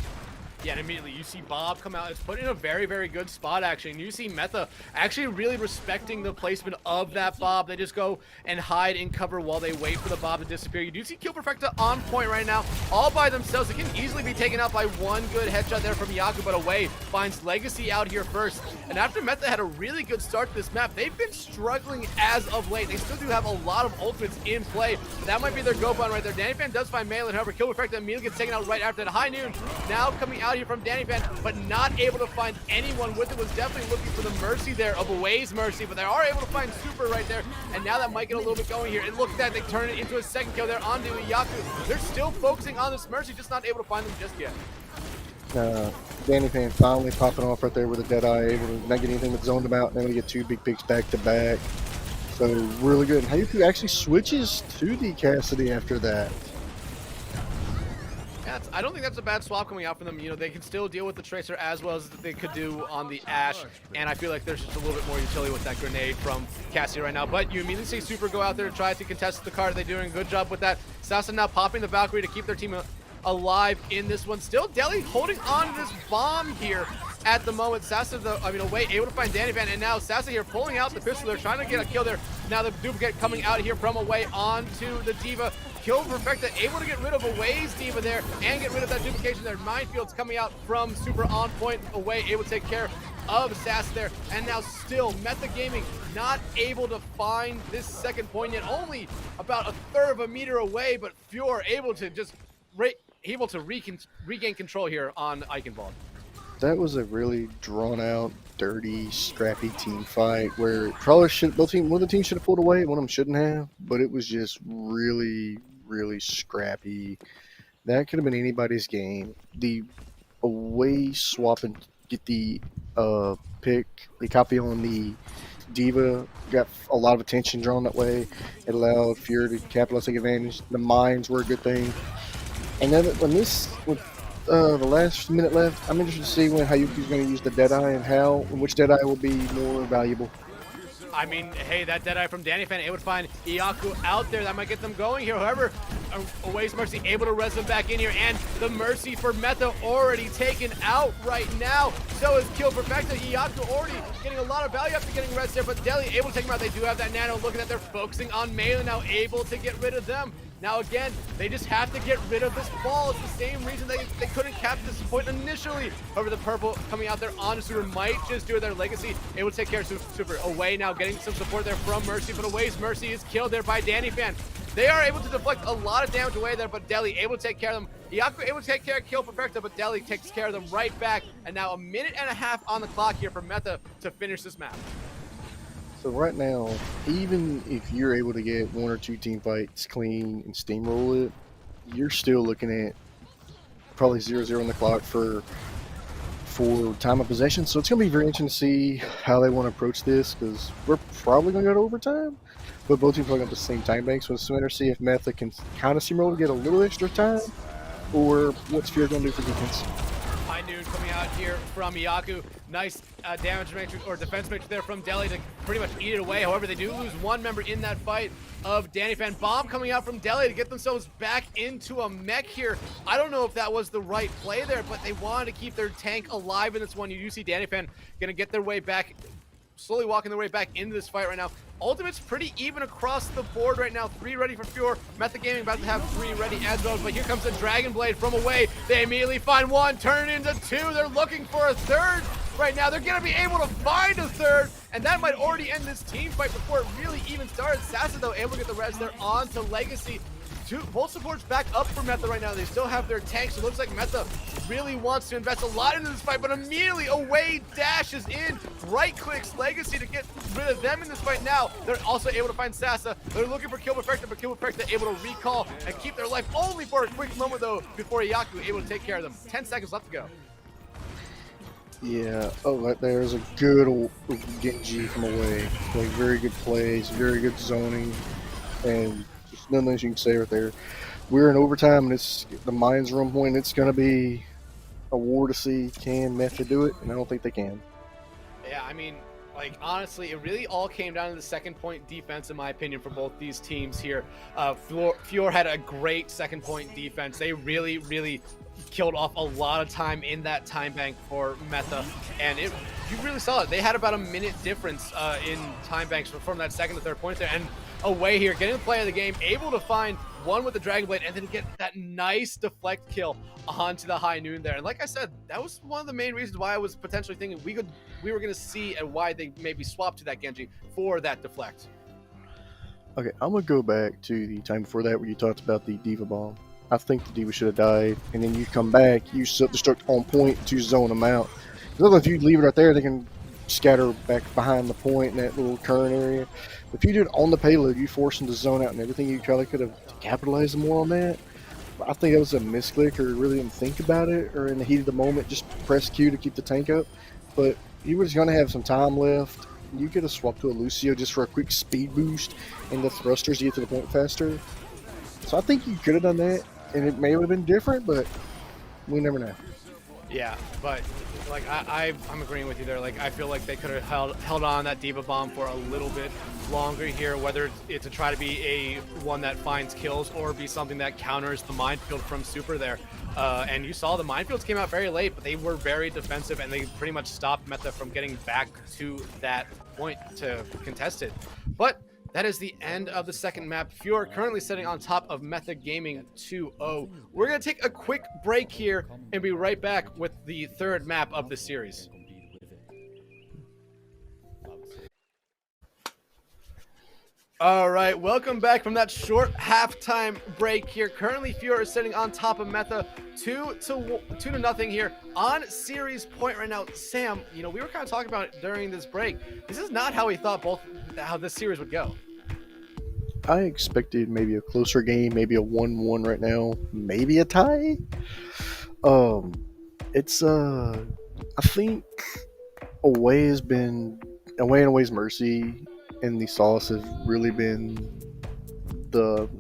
Yeah, and immediately you see Bob come out. It's put in a very, very good spot, actually. And you see Metha actually really respecting the placement of that Bob. They just go and hide in cover while they wait for the Bob to disappear. You do see Kill Perfecta on point right now, all by themselves. They can easily be taken out by one good headshot there from Yaku, but away finds Legacy out here first. And after Metha had a really good start to this map, they've been struggling as of late. They still do have a lot of ultimates in play, but that might be their go button right there. Danny Fan does find Melee, however, Kill Perfecta immediately gets taken out right after that. High Noon now coming out here from Danny Fan, but not able to find anyone with it. Was definitely looking for the mercy there of Away's mercy, but they are able to find Super right there, and now that might get a little bit going here. It looks like they turn it into a second kill there onto Yaku. They're still focusing on this mercy, just not able to find them just yet. Danny Fan finally popping off right there with a dead eye, able to not get anything but zoned him out, and then we get 2 big picks back to back. So really good. And Hayuku actually switches to the Cassidy after that. Yeah, I don't think that's a bad swap coming out from them. You know, they can still deal with the Tracer as well as they could do on the Ashe, and I feel like there's just a little bit more utility with that grenade from Cassidy right now. But you immediately see Super go out there and try to contest the card. They're doing a good job with that. Sasa now popping the Valkyrie to keep their team alive in this one. Still Deli holding on to this bomb here at the moment. Sasa, away, able to find Danny Van, and now Sasa here pulling out the pistol. They're trying to get a kill there. Now the duplicate coming out here from away onto the Diva. Kill Perfecta, able to get rid of Away's Diva there and get rid of that duplication there. Minefields coming out from Super on point. Away, able to take care of Sass there. And now still Metha Gaming not able to find this second point yet. Only about a third of a meter away, but Feur able to just regain control here on Eichenwald. That was a really drawn out, dirty, scrappy team fight where probably one of the teams should have pulled away, one of them shouldn't have, but it was just really, really scrappy. That could have been anybody's game. The away swap and get the pick, the copy on the Diva got a lot of attention drawn that way. It allowed Feur to capitalize, take advantage. The mines were a good thing. And then with the last minute left, I'm interested to see when Hayuki's going to use the Deadeye and which Deadeye will be more valuable. I mean, hey, that Deadeye from Danny Fan able to find Iyaku out there. That might get them going here. However, Away's Mercy able to res them back in here, and the Mercy for Metha already taken out right now. So is Kill Perfecta. Iyaku already getting a lot of value after getting res there, but Deli able to take them out. They do have that nano. Looking at they're focusing on Melee now, able to get rid of them. Now again, they just have to get rid of this ball. It's the same reason they couldn't cap this point initially. However, the purple coming out there on Super might just do their legacy. Able to take care of Super. Away now getting some support there from Mercy, but Away's Mercy is killed there by Danny Fan. They are able to deflect a lot of damage away there, but Deli able to take care of them. Iyaku able to take care of Kill Perfecta, but Deli takes care of them right back. And now 1.5 minutes on the clock here for Metha to finish this map. So right now, even if you're able to get 1 or 2 team fights clean and steamroll it, you're still looking at probably 0-0 on the clock for time of possession. So it's going to be very interesting to see how they want to approach this, because we're probably going to go to overtime, but both teams are going to have the same time bank. So it's better to see if Metha can kind of steamroll to get a little extra time, or what's Feur going to do for defense. High Noon coming out here from Iyaku. Nice damage matrix or defense matrix there from Deli to pretty much eat it away. However, they do lose one member in that fight of Danny Fan. Bomb coming out from Deli to get themselves back into a mech here. I don't know if that was the right play there, but they wanted to keep their tank alive in this one. You do see Danny Fan gonna get their way back, slowly walking their way back into this fight right now. Ultimate's pretty even across the board right now. 3 ready for Feur. Metha Gaming about to have 3 ready as well. But here comes the Dragon Blade from away. They immediately find 1, turn it into 2. They're looking for a 3rd right now. They're going to be able to find a 3rd. And that might already end this team fight before it really even started. Sasa, though, able to get the res there on to Legacy. Both supports back up for Metha right now. They still have their tanks. It looks like Metha really wants to invest a lot into this fight, but immediately Away dashes in, right-clicks Legacy to get rid of them in this fight now. They're also able to find Sasa. They're looking for Kill Perfecta, but Kill Perfecta able to recall and keep their life only for a quick moment, though, before Iyaku able to take care of them. 10 seconds left to go. Yeah, right there's a good old Genji from Away. Like, very good plays, very good zoning, and just nothing else you can say right there. We're in overtime, and it's the Mines room point. It's going to be a war to see can Metha do it, and I don't think they can. Yeah, I mean, Like, honestly, it really all came down to the second point defense, in my opinion, for both these teams here. Feur had a great second point defense. They really, really killed off a lot of time in that time bank for Metha, and you really saw it. They had about a minute difference in time banks from that second to third point there, and away here, getting the play of the game, able to find one with the Dragon Blade, and then get that nice deflect kill onto the high noon there. And like I said, that was one of the main reasons why I was potentially thinking we were going to see and why they maybe swapped to that Genji for that deflect. Okay, I'm gonna go back to the time before that where you talked about the Diva Bomb. I think the Diva should have died, and then you come back, you self-destruct on point to zone them out. Because if you leave it right there, they can scatter back behind the point in that little current area. If you do it on the payload, you force them to zone out and everything. You probably could have capitalized more on that. But I think that was a misclick, or really didn't think about it, or in the heat of the moment, just press Q to keep the tank up. But he was going to have some time left. You could have swapped to a Lucio just for a quick speed boost and the thrusters to get to the point faster. So I think you could have done that, and it may have been different, but we never know. Yeah, but like I'm agreeing with you there. Like I feel like they could have held on that Diva Bomb for a little bit longer here, whether it's to try to be a one that finds kills or be something that counters the minefield from Super there. And you saw the minefields came out very late, but they were very defensive, and they pretty much stopped Metha from getting back to that point to contest it. But that is the end of the second map. Feur currently sitting on top of Metha Gaming 2-0. We're going to take a quick break here and be right back with the third map of the series. All right, welcome back from that short halftime break here. Currently, Feur is sitting on top of Metha, 2-0 here on series point right now. Sam, you know, we were kind of talking about it during this break. This is not how we thought how this series would go. I expected maybe a closer game, maybe a 1-1 right now, maybe a tie. It's I think away and away's mercy, and the solace have really been the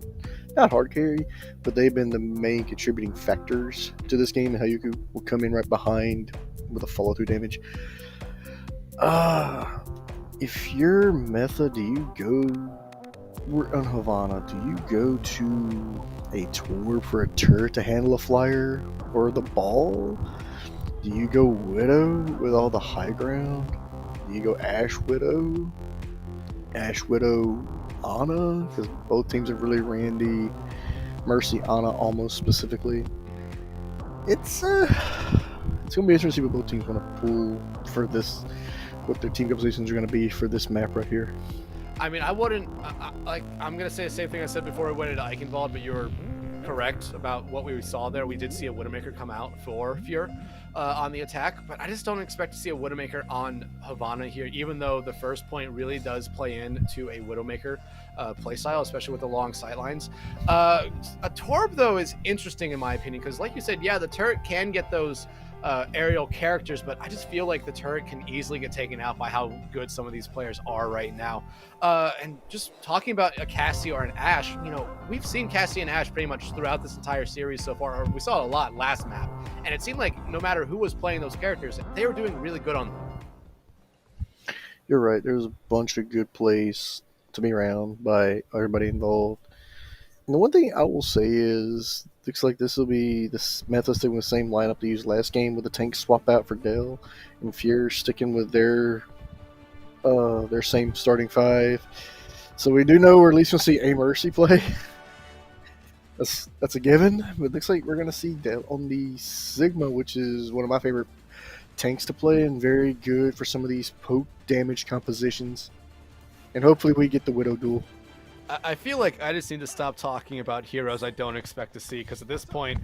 not hard carry, but they've been the main contributing factors to this game, and how you will come in right behind with a follow through damage. If you're Metha, do you go? We're on Havana. Do you go to a tour for a turret to handle a flyer or the ball? Do you go Widow with all the high ground? Do you go Ash Widow, Ana? Because both teams have really ran the Mercy Ana almost specifically. It's gonna be interesting to see what both teams want to pull for this, what their team compositions are going to be for this map right here. I mean, I wouldn't, I'm going to say the same thing I said before I went into Eichenwald, but you were correct about what we saw there. We did see a Widowmaker come out for Feur on the attack, but I just don't expect to see a Widowmaker on Havana here, even though the first point really does play into a Widowmaker playstyle, especially with the long sightlines. A Torb, though, is interesting in my opinion, because like you said, yeah, the turret can get those aerial characters, but I just feel like the turret can easily get taken out by how good some of these players are right now. And just talking about a Cassie or an Ashe, you know, we've seen Cassie and Ashe pretty much throughout this entire series so far, or we saw it a lot last map, and it seemed like no matter who was playing those characters, they were doing really good on them. You're right, there's a bunch of good plays to be around by everybody involved. And the one thing I will say is, looks like this Metha sticking with the same lineup they used last game, with the tank swap out for Dell, and Feur sticking with their same starting five. So we do know we're at least going to see a Mercy play. That's a given. But it looks like we're going to see Dell on the Sigma, which is one of my favorite tanks to play, and very good for some of these poke damage compositions. And hopefully we get the Widow duel. I feel like I just need to stop talking about heroes I don't expect to see, because at this point,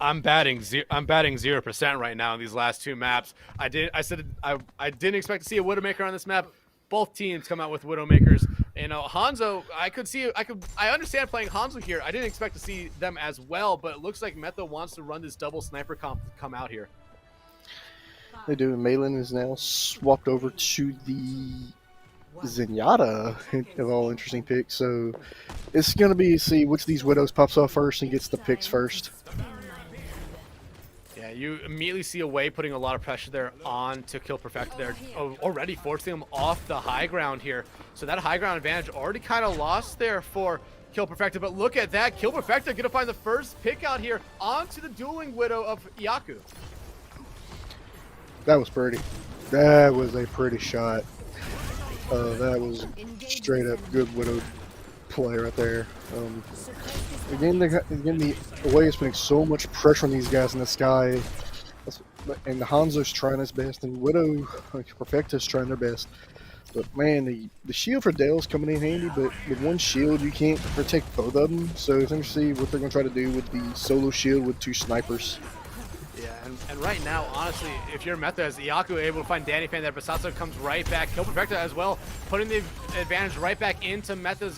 I'm batting 0% right now in these last two maps. I didn't expect to see a Widowmaker on this map. Both teams come out with Widowmakers. You know, Hanzo, I understand playing Hanzo here. I didn't expect to see them as well, but it looks like Metha wants to run this double sniper comp come out here. They do. Malin is now swapped over to the Zenyatta of all interesting picks, so it's gonna be see which of these Widows pops off first and gets the picks first. Yeah, you immediately see Away putting a lot of pressure there on to Kill Perfecta there, already forcing him off the high ground here. So that high ground advantage already kind of lost there for Kill Perfecta, but look at that. Kill Perfecta gonna find the first pick out here onto the dueling Widow of Iaku. That was pretty. That was a pretty shot. That was straight up good Widow play right there. Again, the Away is putting so much pressure on these guys in the sky, and the Hanzo's trying his best, and Widow, Perfecta's trying their best. But man, the shield for Dale's coming in handy, but with one shield you can't protect both of them. So it's interesting to see what they're going to try to do with the solo shield with 2 snipers. Yeah, and right now, honestly, if you're Metha, as Iaku able to find Danny Fan there, but Sasa comes right back. Kill Perfecta as well, putting the advantage right back into Metha's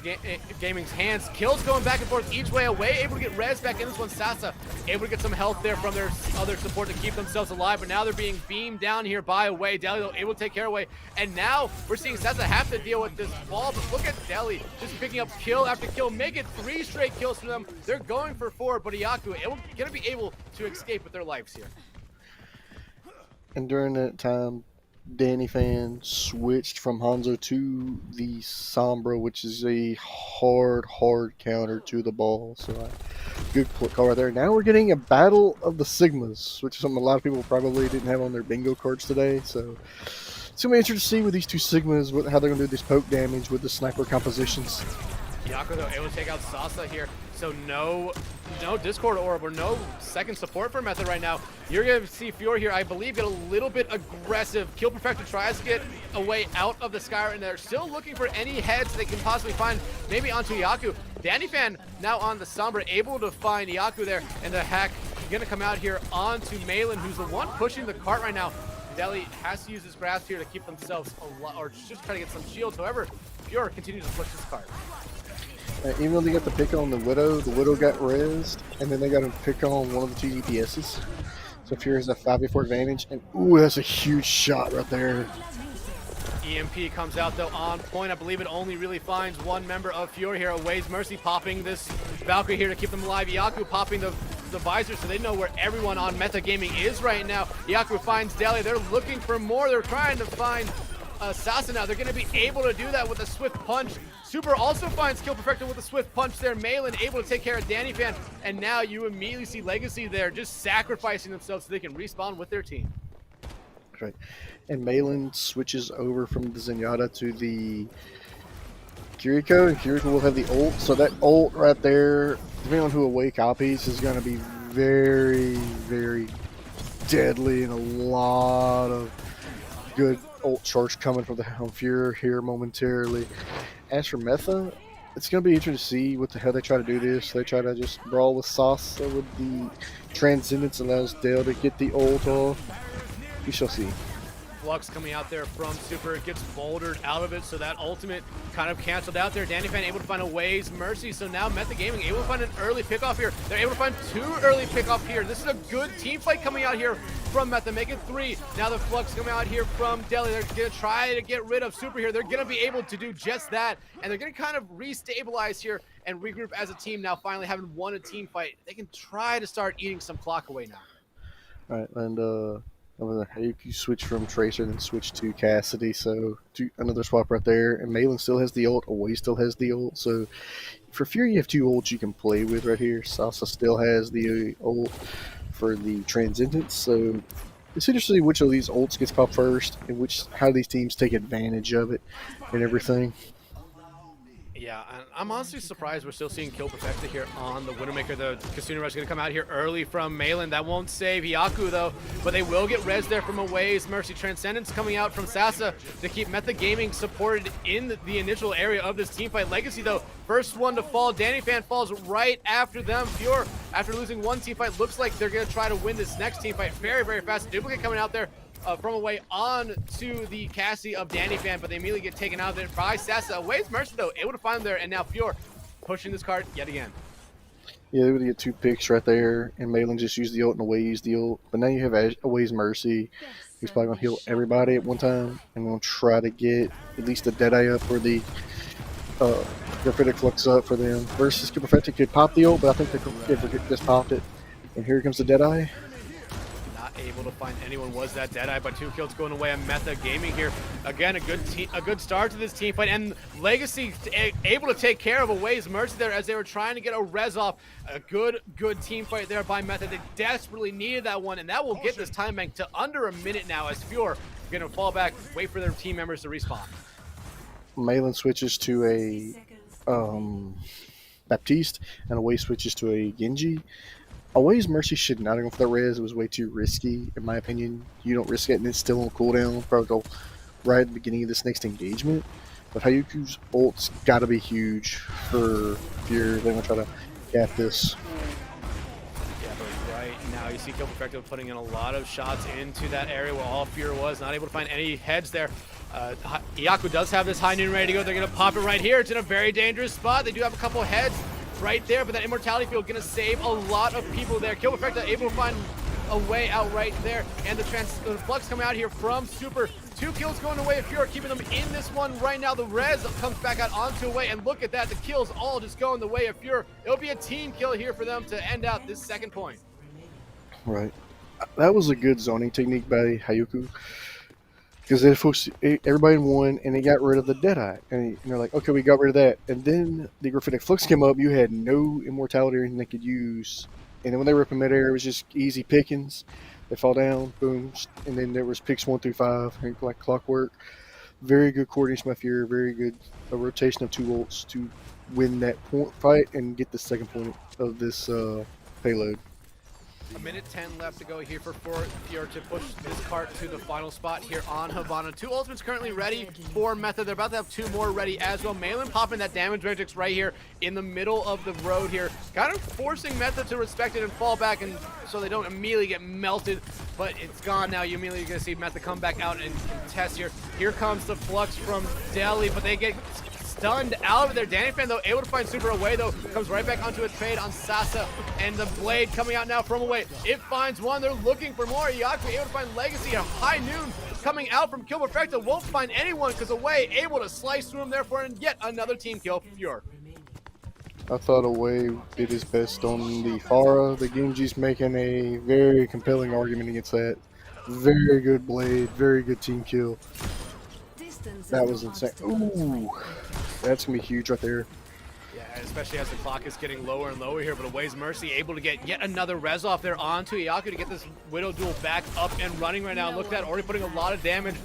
gaming's hands. Kills going back and forth each way. Away, able to get res back in this one. Sasa able to get some health there from their other support to keep themselves alive, but now they're being beamed down here by Away. Deli able to take care of Away, and now we're seeing Sasa have to deal with this ball, but look at Deli just picking up kill after kill, make it 3 straight kills for them. They're going for 4, but Iaku gonna be able to escape with their lives here. And during that time, Danny Fan switched from Hanzo to the Sombra, which is a hard counter to the ball. So good call right there. Now we're getting a battle of the Sigmas, which is something a lot of people probably didn't have on their bingo cards today. So it's going to be interesting to see with these 2 Sigmas how they're going to do this poke damage with the sniper compositions. Iaku though able to take out Sasa here, so no Discord orb or no second support for Metha right now. You're gonna see Feur here, I believe, get a little bit aggressive. Kill Perfecta tries to get Away out of the sky, and they're still looking for any heads they can possibly find, maybe onto Iaku. Danny Fan now on the Sombra, able to find Iaku there, and the hack gonna come out here onto Malin, who's the one pushing the cart right now. Deli has to use his grasp here to keep themselves alive, or just try to get some shields. However, Feur continues to push this cart. Even though they got the pick on the Widow got rezzed, and then they got a pick on one of the 2 DPSs. So Feur has a 5v4 advantage, and ooh, that's a huge shot right there. EMP comes out though on point. I believe it only really finds one member of Feur here. Away's Mercy popping this Valkyrie here to keep them alive. Iaku popping the visor so they know where everyone on Metha Gaming is right now. Iaku finds Deli. They're looking for more. They're trying to find Sasa now. They're going to be able to do that with a swift punch. Super also finds Kill Perfecta with a swift punch there. Malin able to take care of Danny Fan, and now you immediately see Legacy there just sacrificing themselves so they can respawn with their team. That's right. And Malin switches over from the Zenyatta to the Kiriko, and Kiriko will have the ult. So that ult right there, depending on who Away copies, is going to be very deadly, and a lot of good ult charge coming from the Feur here momentarily. As for Metha, it's going to be interesting to see what the hell they try to do this. They try to just brawl with Sasa with the Transcendence, allows Dale to get the ult off. We shall see. Flux coming out there from Super, gets bouldered out of it, so that ultimate kind of canceled out there. Danny Fan able to find Away's Mercy, so now Metha Gaming able to find an early pickoff here. They're able to find 2 early pickoff here. This is a good team fight coming out here from Metha, making 3. Now the Flux coming out here from Deli. They're gonna try to get rid of Super here. They're gonna be able to do just that, and they're gonna kind of restabilize here and regroup as a team now, finally having won a team fight. They can try to start eating some clock away now. All right, and you switch from Tracer, then switch to Cassidy, so another swap right there. And Malin still has the ult, Away still has the ult. So for Feur, you have 2 ults you can play with right here. Sasa still has the ult for the Transcendence. So it's interesting which of these ults gets popped first, and how these teams take advantage of it and everything. Yeah, I'm honestly surprised we're still seeing Kill Perfecta here on the Widowmaker. The Kasuna Rush is going to come out here early from Malin. That won't save Iaku, though, but they will get res there from Away's Mercy. Transcendence coming out from Sasa to keep Metha Gaming supported in the initial area of this teamfight. Legacy, though, first one to fall. Danny Fan falls right after them. Feur, after losing one teamfight, looks like they're going to try to win this next teamfight very fast. Duplicate coming out there from Away on to the Cassie of Danny Fan, but they immediately get taken out of there by Sasa. Away's Mercy, though, able to find them there, and now Feur pushing this card yet again. Yeah, they would get 2 picks right there, and Malin just used the ult and Away used the ult. But now you have Away's Mercy, who's probably going to heal everybody at one time, and going to try to get at least a Deadeye up for the Graphitic Flux up for them. Versus Kill Perfecta could pop the ult, but I think they could just popped it. And here comes the Deadeye. able to find anyone. Was that Deadeye, but 2 kills going away on Metha Gaming here. Again, a good start to this team fight, and Legacy able to take care of Away's Mercy there as they were trying to get a res off. A good team fight there by Metha. They desperately needed that one, and that will get this time bank to under a minute now as Feur going to fall back, wait for their team members to respawn. Malin switches to a Baptiste, and Away switches to a Genji. Away's Mercy should not have gone for that res. It was way too risky, in my opinion. You don't risk it, and it's still on cooldown. Probably go right at the beginning of this next engagement. But Hayuku's ult's got to be huge for Feur. They're going to try to cap this. Yeah, but right now you see Kill Perfecto putting in a lot of shots into that area where all Feur was. Not able to find any heads there. Iyaku does have this high noon ready to go. They're going to pop it right here. It's in a very dangerous spot. They do have a couple heads right there, but that immortality field going to save a lot of people there. Kill Perfecto able to find a way out right there, and the flux coming out here from Super. 2 kills going away if Feur keeping them in this one right now. The res comes back out onto Away, and look at that. The kills all just going the way of Feur. It'll be a team kill here for them to end out this second point. Right. That was a good zoning technique by Hayuku. Because they forced everybody in one, and they got rid of the Deadeye. And they're like, okay, we got rid of that. And then the Graphitic Flux came up. You had no immortality or anything they could use. And then when they were up in midair, it was just easy pickings. They fall down, boom. And then there was picks 1 through 5, like clockwork. Very good coordination by Feur. Very good rotation of 2 ults to win that point fight and get the second point of this payload. 1:10 left to go here for Feur to push this cart to the final spot here on Havana. 2 ultimates currently ready for Metha. They're about to have 2 more ready as well. Malin popping that damage matrix right here in the middle of the road here, kind of forcing Metha to respect it and fall back, and so they don't immediately get melted. But it's gone now. You immediately going to see Metha come back out and contest here. Here comes the flux from Delhi, but they get stunned out of there. Danny Fan, though, able to find Super Away, though, comes right back onto a trade on Sasa, and the blade coming out now from Away. It finds one. They're looking for more. Iyaku able to find Legacy. A high noon coming out from Kill Perfecto. Won't find anyone because Away able to slice through him there for yet another team kill for Feur. I thought Away did his best on the Farah. The Genji's making a very compelling argument against that. Very good blade. Very good team kill. That was insane. Ooh. That's going to be huge right there. Yeah, especially as the clock is getting lower and lower here, but Away's Mercy able to get yet another res off there onto Iyaku to get this Widow duel back up and running right now. Look at that, already putting a lot of damage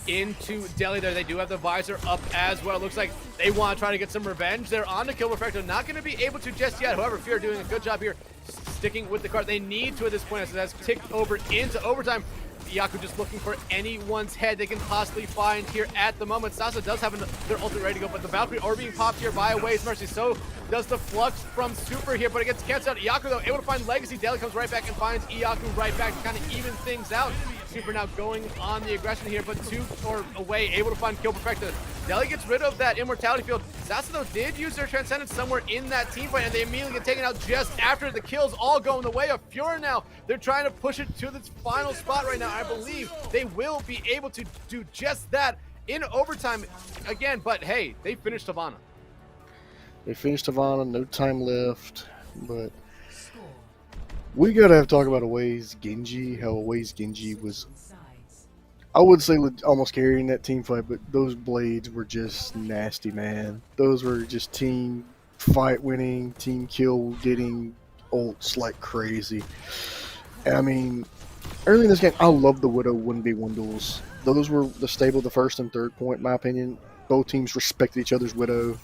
into Delhi there. They do have the visor up as well. It looks like they want to try to get some revenge. They're on to Kill Perfecto. Not going to be able to just yet. However, Feur doing a good job here sticking with the card. They need to at this point as it has ticked over into overtime. Iyaku just looking for anyone's head they can possibly find here at the moment. Sasa does have their ultimate ready to go, but the Valkyrie are being popped here by Away's Mercy. So does the Flux from Super here, but it gets canceled out. Iyaku, though, able to find Legacy. Daly comes right back and finds Iyaku right back to kind of even things out. Super now going on the aggression here, but 2 or Away able to find Kill Perfecta. Delhi gets rid of that immortality field. Sasa, though, did use their Transcendence somewhere in that team fight, and they immediately get taken out just after the kills all go in the way of Feur now. They're trying to push it to this final spot right now. I believe they will be able to do just that in overtime again, but hey, they finished Havana. They finished Havana, no time left, but we gotta have to talk about Away's Genji, how Away's Genji was, I would say, almost carrying that team fight, but those blades were just nasty, man. Those were just team fight winning, team kill getting ults like crazy. I mean, early in this game, I love the Widow 1v1 duels. Those were the stable, the first and third point, in my opinion. Both teams respected each other's Widow.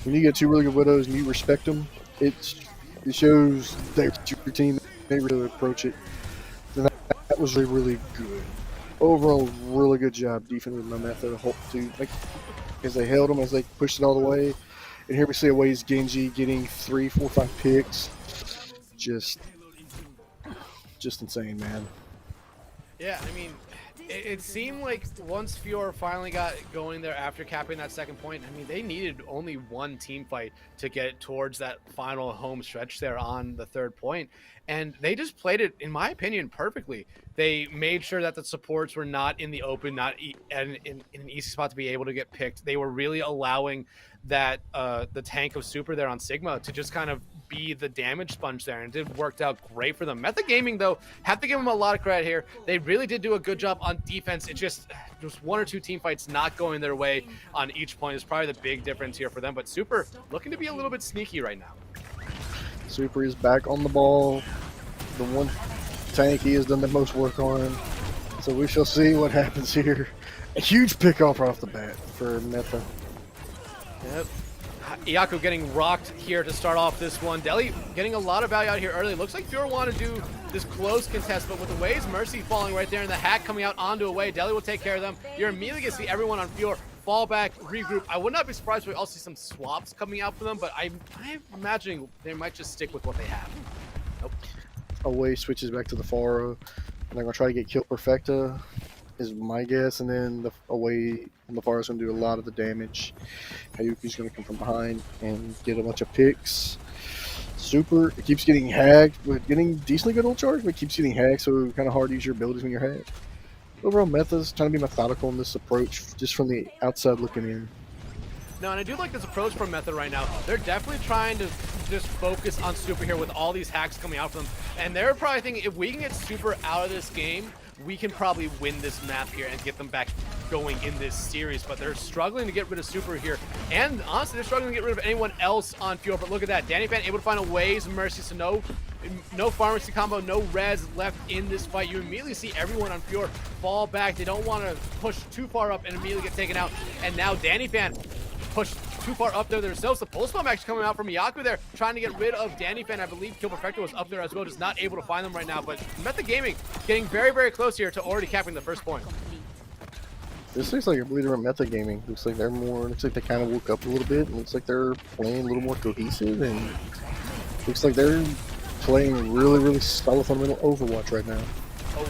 When you get 2 really good Widows and you respect them, it shows that your team, they really approach it. And that was really, really good. Overall, really good job defending with my method to like, as they held them, as they pushed it all the way. And here we see Away's Genji getting 3, 4, 5 picks. Just insane, man. Yeah, I mean, it seemed like once Feur finally got going there after capping that second point, I mean, they needed only 1 team fight to get towards that final home stretch there on the 3rd point. And they just played it, in my opinion, perfectly. They made sure that the supports were not in the open, not in an easy spot to be able to get picked. They were really allowing that the tank of Super there on Sigma to just kind of be the damage sponge there, and it worked out great for them. Metha Gaming, though, have to give them a lot of credit here. They really did do a good job on defense. It just one or two team fights not going their way on each point is probably the big difference here for them. But Super looking to be a little bit sneaky right now. Super is back on the ball. The one tank he has done the most work on. So we shall see what happens here. A huge pickoff right off the bat for Metha. Yep. Iaku getting rocked here to start off this one. Deli getting a lot of value out here early. Looks like Feur want to do this close contest, but with the waves Mercy falling right there and the hack coming out onto a way, Deli will take care of them. You're immediately going to see everyone on Feur fall back, regroup. I would not be surprised if we all see some swaps coming out for them, but I'm imagining they might just stick with what they have. Nope. Away switches back to the Faro. And they're going to try to get Kill Perfecta, is my guess, and then the away on the Faro is going to do a lot of the damage. Hayuki's going to come from behind and get a bunch of picks. Super, it keeps getting hacked, but getting decently good ult charge, but it keeps getting hacked, so it's kind of hard to use your abilities when you're hacked. Overall, Metha's trying to be methodical in this approach, just from the outside looking in. No, and I do like this approach from Metha right now. They're definitely trying to just focus on Super here with all these hacks coming out from them. And they're probably thinking, if we can get Super out of this game, we can probably win this map here and get them back going in this series. But they're struggling to get rid of Super here. And honestly, they're struggling to get rid of anyone else on Feur. But look at that. Danny Fan able to find a ways Mercy, so no pharmacy combo, no res left in this fight. You immediately see everyone on Feur fall back. They don't want to push too far up and immediately get taken out. And now Danny Fan pushed too far up there themselves. The pulse bomb actually coming out from Iaku there, trying to get rid of Danny Fan. I believe Kill Perfecta was up there as well, just not able to find them right now. But Metha Gaming getting very, very close here to already capping the first point. This looks like a leader in Metha Gaming. Looks like they're more, looks like they kind of woke up a little bit. Looks like they're playing a little more cohesive, and looks like they're playing really, really solid fundamental Overwatch right now.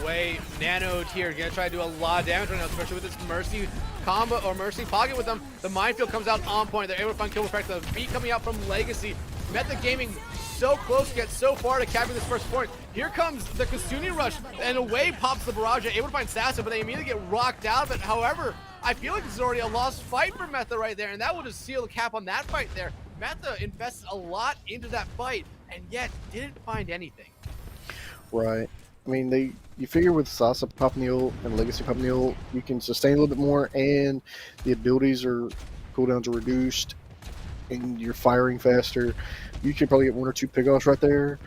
Away, nanoed here, gonna try to do a lot of damage right now, especially with this Mercy combo or Mercy pocket with them. The minefield comes out on point. They're able to find Kill Perfecta. The beat coming out from Legacy. Metha Gaming so close to get so far to capture this first point. Here comes the Kasuni rush, and away pops the barrage. They're able to find Sasa, but they immediately get rocked out of it. However, I feel like this is already a lost fight for Metha right there, and that will just seal the cap on that fight there. Metha invested a lot into that fight, and yet didn't find anything. Right. I mean, you figure with Sasa popping the ult and Legacy popping the ult, you can sustain a little bit more, and the abilities are cooldowns are reduced, and you're firing faster. You can probably get one or two pickoffs right there.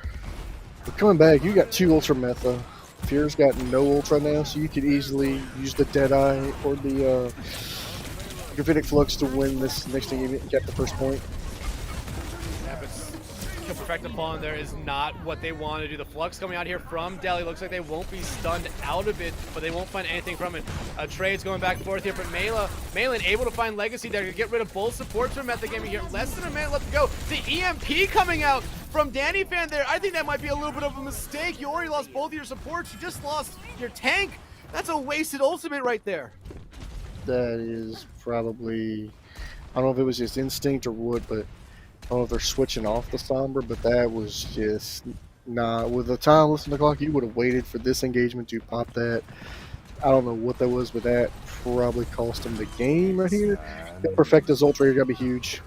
But coming back, you got two ults from Metha. Fear's got no ults right now, so you could easily use the Deadeye or the Gravitic Flux to win this next thing and get the first point. Kill Perfecta falling there is not what they want to do. The flux coming out here from Deli looks like they won't be stunned out of it, but they won't find anything from it. Trades going back and forth here, but Malin able to find Legacy there to get rid of both supports from Metha Gaming here. Less than a minute left to go. The EMP coming out from Danny Fan there. I think that might be a little bit of a mistake. You already lost both of your supports. You just lost your tank. That's a wasted ultimate right there. That is probably, I don't know if it was just instinct or what, but I don't know if they're switching off the Sombra, but that was just not. With the time less than the clock, you would have waited for this engagement to pop that. I don't know what that was, but that probably cost them the game right here. Perfecta's ult trigger gotta be huge.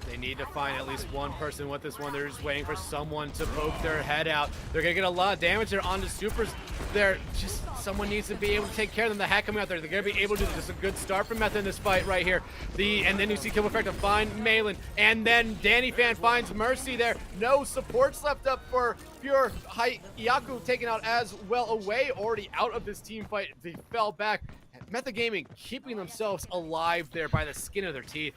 They need to find at least one person with this one. They're just waiting for someone to poke their head out. They're gonna get a lot of damage there onto Supers. There, just someone needs to be able to take care of them. The hack coming out there. They're gonna be able to do just a good start from Metha in this fight right here. And then you see Kill Perfecta find Malin, and then Danny Fan finds Mercy there. No supports left up for Feur. Iaku taken out as well. Away already out of this team fight. They fell back. Metha Gaming keeping themselves alive there by the skin of their teeth.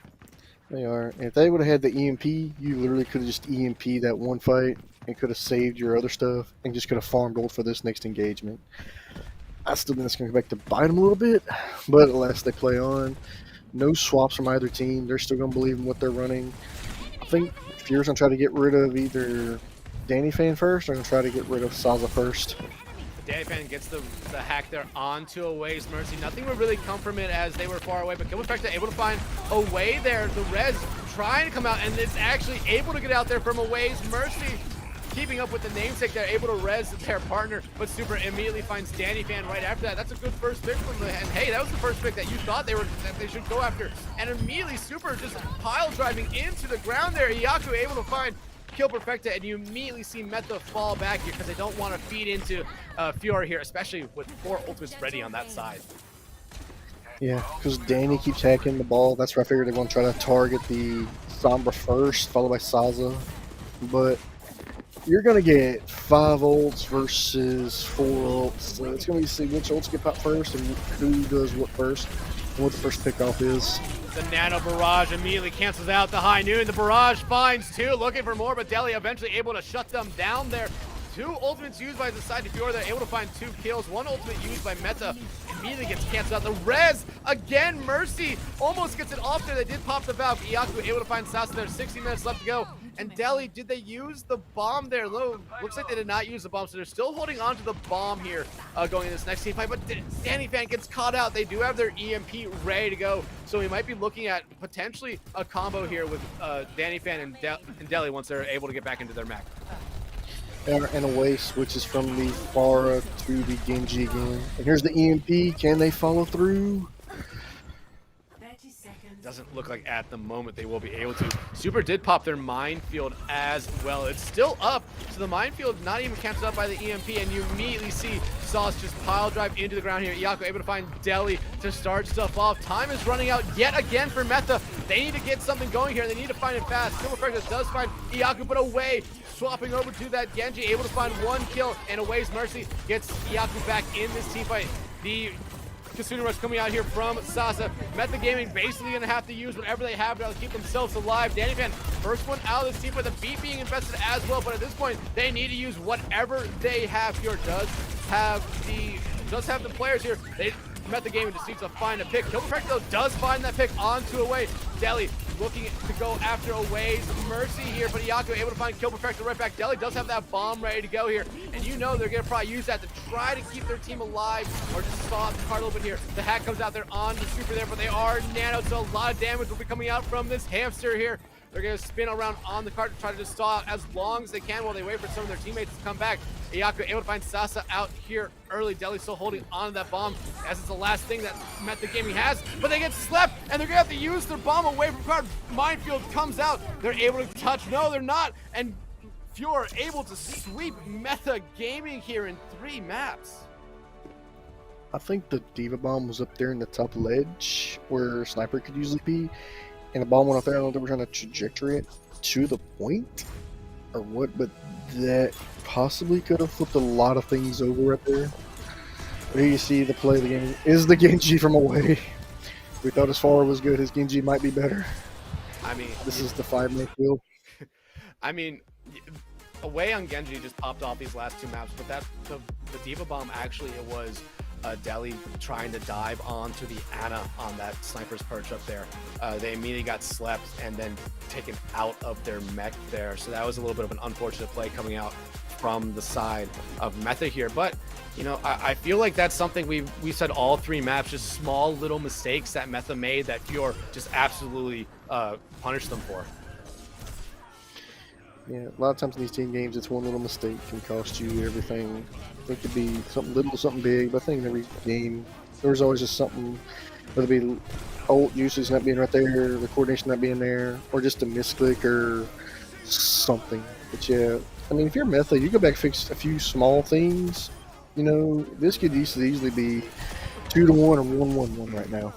They are. And if they would have had the EMP, you literally could have just EMP that one fight and could have saved your other stuff and just could have farmed ult for this next engagement. I still think it's going to come back to bite them a little bit, but unless they play on. No swaps from either team. They're still going to believe in what they're running. I think Feur's going to try to get rid of either Danny Fan first or going to try to get rid of Saza first. Danny Fan gets the hack there onto Away's Mercy. Nothing would really come from it as they were far away, but Kill Perfecta able to find Away there. The res trying to come out, and it's actually able to get out there from Away's Mercy. Keeping up with the namesake there, able to res their partner, but Super immediately finds Danny Fan right after that. That's a good first pick from them, and hey, that was the first pick that you thought that they should go after. And immediately Super just pile driving into the ground there. Iaku able to find Kill Perfecta, and you immediately see Metha fall back here because they don't want to feed into Feur here, especially with 4 ultimates ready on that side. Yeah, because Danny keeps hacking the ball. That's where I figured they're going to try to target the Sombra first, followed by Saza. But you're going to get 5 ults versus 4 ults. So it's going to be see which ults get popped first and who does what first and what the first pickoff is. The Nano Barrage immediately cancels out the High Noon. The Barrage finds 2, looking for more, but Deli eventually able to shut them down there. 2 ultimates used by the side of Feur. They're able to find 2 kills. 1 ultimate used by Metha immediately gets canceled out. The Res, again, Mercy almost gets it off there. They did pop the valve. Iaku able to find Sasa there. 60 minutes left to go. And Deli, did they use the bomb there? Looks like they did not use the bomb, so they're still holding on to the bomb here going in this next team fight. But Danny Fan gets caught out. They do have their EMP ready to go, so we might be looking at potentially a combo here with Danny Fan and Deli once they're able to get back into their mech. And away switches from the Pharah to the Genji again. And here's the EMP. Can they follow through? 30 seconds. Doesn't look like at the moment they will be able to. Super did pop their minefield as well. It's still up, so the minefield not even canceled out by the EMP, and you immediately see Sauce just pile drive into the ground here. Iaku able to find Deli to start stuff off. Time is running out yet again for Metha. They need to get something going here. They need to find it fast. Silver Perfect does find Iaku, but away. Swapping over to that Genji, able to find 1 kill, and Away's Mercy gets Iaku back in this team fight. The Kasuna Rush coming out here from Sasa. Metha Gaming basically going to have to use whatever they have to keep themselves alive. Danny Fan, first one out of this team with a beat being invested as well, but at this point, they need to use whatever they have here. Does have the players here. Metha Gaming just needs to find a pick. Kill Perfect, though, does find that pick onto Away. Deli looking to go after Away's Mercy here, but Iaku able to find Kill Perfect right back. Deli does have that bomb ready to go here, and you know they're going to probably use that to try to keep their team alive or just stall the card a little bit here. The hack comes out there on the Super there, but they are nanoed, so a lot of damage will be coming out from this hamster here. They're going to spin around on the card to try to just stall out as long as they can while they wait for some of their teammates to come back. Iaku able to find Sasa out here early. Deli still holding on to that bomb as it's the last thing that Metha Gaming has, but they get slept, and they're going to have to use their bomb away from card. Minefield comes out. They're able to touch. No, they're not. And Feur able to sweep Metha Gaming here in 3 maps. I think the Diva Bomb was up there in the top ledge where Sniper could usually be. And the bomb went up there. I don't know if they were trying to trajectory it to the point or what, but that possibly could have flipped a lot of things over right there. But here you see the play of the game is the Genji from Away. We thought his Far was good. His Genji might be better. I mean, This is the 5-man kill. I mean, Away on Genji just popped off these last 2 maps, but the Diva Bomb actually, it was Deli trying to dive onto the Ana on that sniper's perch up there. They immediately got slept and then taken out of their mech there. So that was a little bit of an unfortunate play coming out from the side of Metha here. But, you know, I feel like that's something we said all 3 maps, just small little mistakes that Metha made that Feur just absolutely punished them for. Yeah, a lot of times in these team games, it's one little mistake can cost you everything. It could be something little, something big, but I think in every game, there's always just something, whether it be ult usage not being right there, the coordination not being there, or just a misclick or something. But yeah, I mean, if you're Metha, you go back and fix a few small things. You know, this could easily be 2-1 or 1-1-1 right now.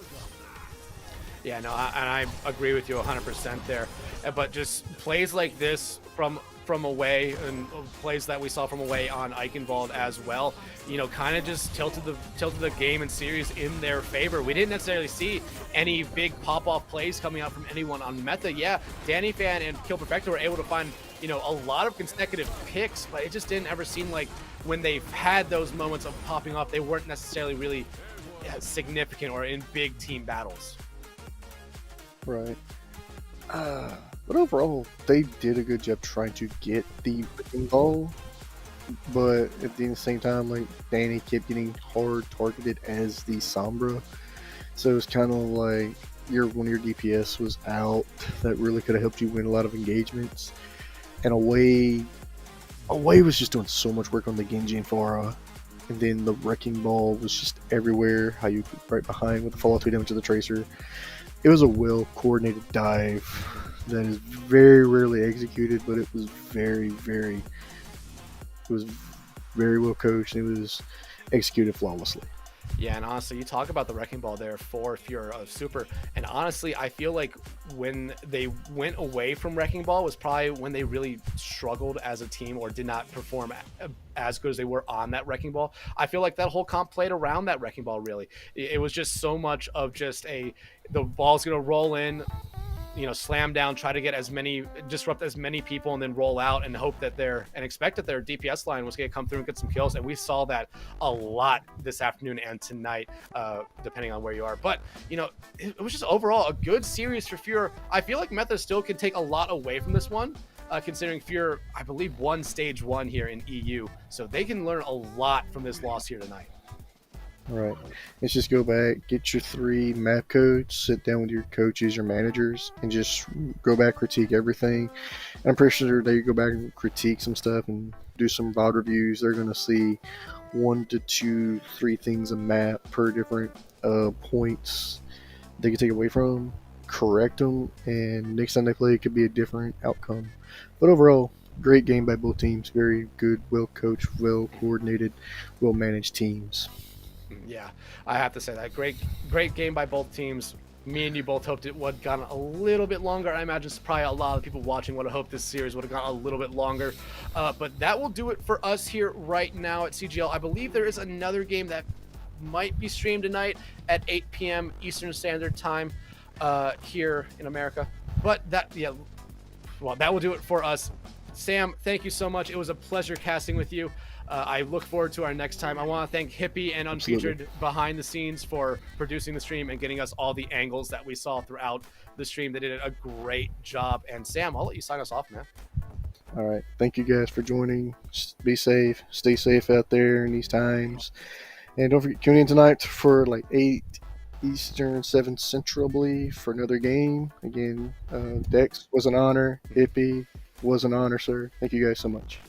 Yeah, no, and I agree with you 100% there. But just plays like this from Away and plays that we saw from Away on Eichenwald as well, you know, kind of just tilted the game and series in their favor. We didn't necessarily see any big pop-off plays coming out from anyone on Metha. Yeah, Danny Fan and Kill Perfecta were able to find, you know, a lot of consecutive picks, but it just didn't ever seem like when they've had those moments of popping off, they weren't necessarily really significant or in big team battles. Right. But overall, they did a good job trying to get the wrecking ball. But at the same time, like, Danny kept getting hard targeted as the Sombra. So it's kind of like one of your DPS was out. That really could have helped you win a lot of engagements. And Away was just doing so much work on the Genji and Pharah. And then the wrecking ball was just everywhere. How you right behind with the Fallout 2 damage to the Tracer. It was a well-coordinated dive that is very rarely executed, but it was it was very well coached. It was executed flawlessly. Yeah, and honestly, you talk about the wrecking ball there for Feur of Super, and honestly, I feel like when they went away from wrecking ball was probably when they really struggled as a team or did not perform as good as they were on that wrecking ball. I feel like that whole comp played around that wrecking ball. Really, it was just so much of just the ball's gonna roll in, slam down, try to get disrupt as many people, and then roll out and hope that expect that their DPS line was going to come through and get some kills. And we saw that a lot this afternoon and tonight, depending on where you are. But, it was just overall a good series for Feur. I feel like Metha still can take a lot away from this one, considering Feur, I believe, won stage 1 here in EU. So they can learn a lot from this loss here tonight. All right, let's just go back, get your 3 map codes, sit down with your coaches, your managers, and just go back, critique everything. And I'm pretty sure they go back and critique some stuff and do some VOD reviews. They're going to see 1 to 2, 3 things a map per different points they can take away from, correct them, and next time they play, it could be a different outcome. But overall, great game by both teams. Very good, well coached, well coordinated, well managed teams. Yeah, I have to say that great game by both teams. Me and you both hoped it would have gone a little bit longer. I imagine it's probably a lot of people watching would have hoped this series would have gone a little bit longer. But that will do it for us here right now at CGL. I believe there is another game that might be streamed tonight at 8 p.m. Eastern Standard Time here in America. But that will do it for us. Sam, thank you so much. It was a pleasure casting with you. I look forward to our next time. I want to thank Hippie and Unfeatured behind the scenes for producing the stream and getting us all the angles that we saw throughout the stream. They did a great job. And Sam, I'll let you sign us off, man. All right. Thank you guys for joining. Be safe. Stay safe out there in these times. And don't forget, tune in tonight for 8 Eastern, 7 Central, I believe, for another game. Again, Dex was an honor. Hippie was an honor, sir. Thank you guys so much.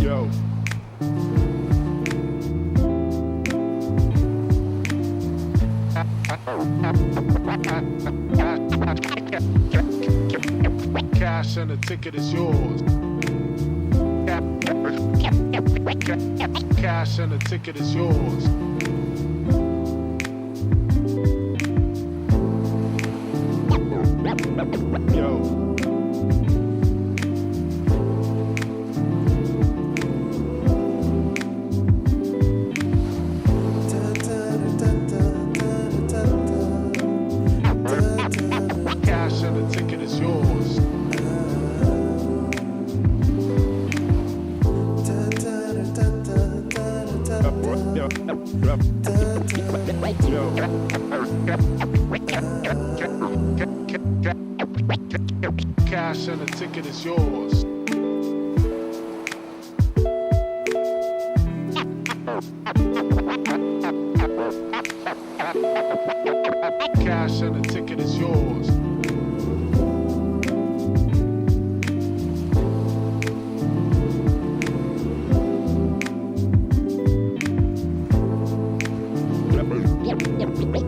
Yo. Cash and the ticket is yours. Cash and the ticket is yours. Yo. Cash and the ticket is yours. Cash and the ticket is yours. Cash and the ticket is yours.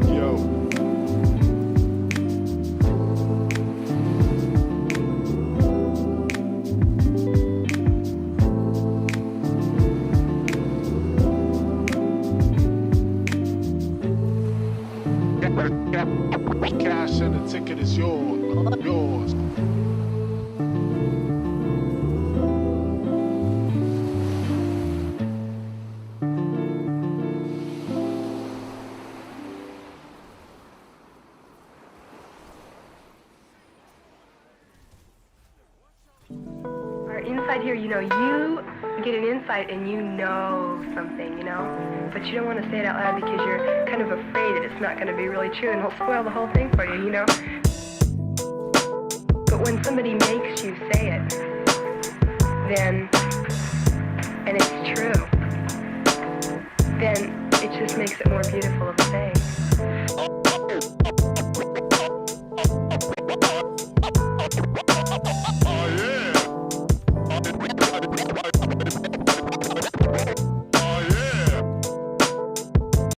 Yo. cash and the ticket is yours. Yours. Our inside here, you get an insight and you know something, but you don't want to say it out loud because you're kind of afraid that it's not going to be really true and it'll spoil the whole thing for you, But when somebody makes you say it, then, and it's true, then it just makes it more beautiful of a thing.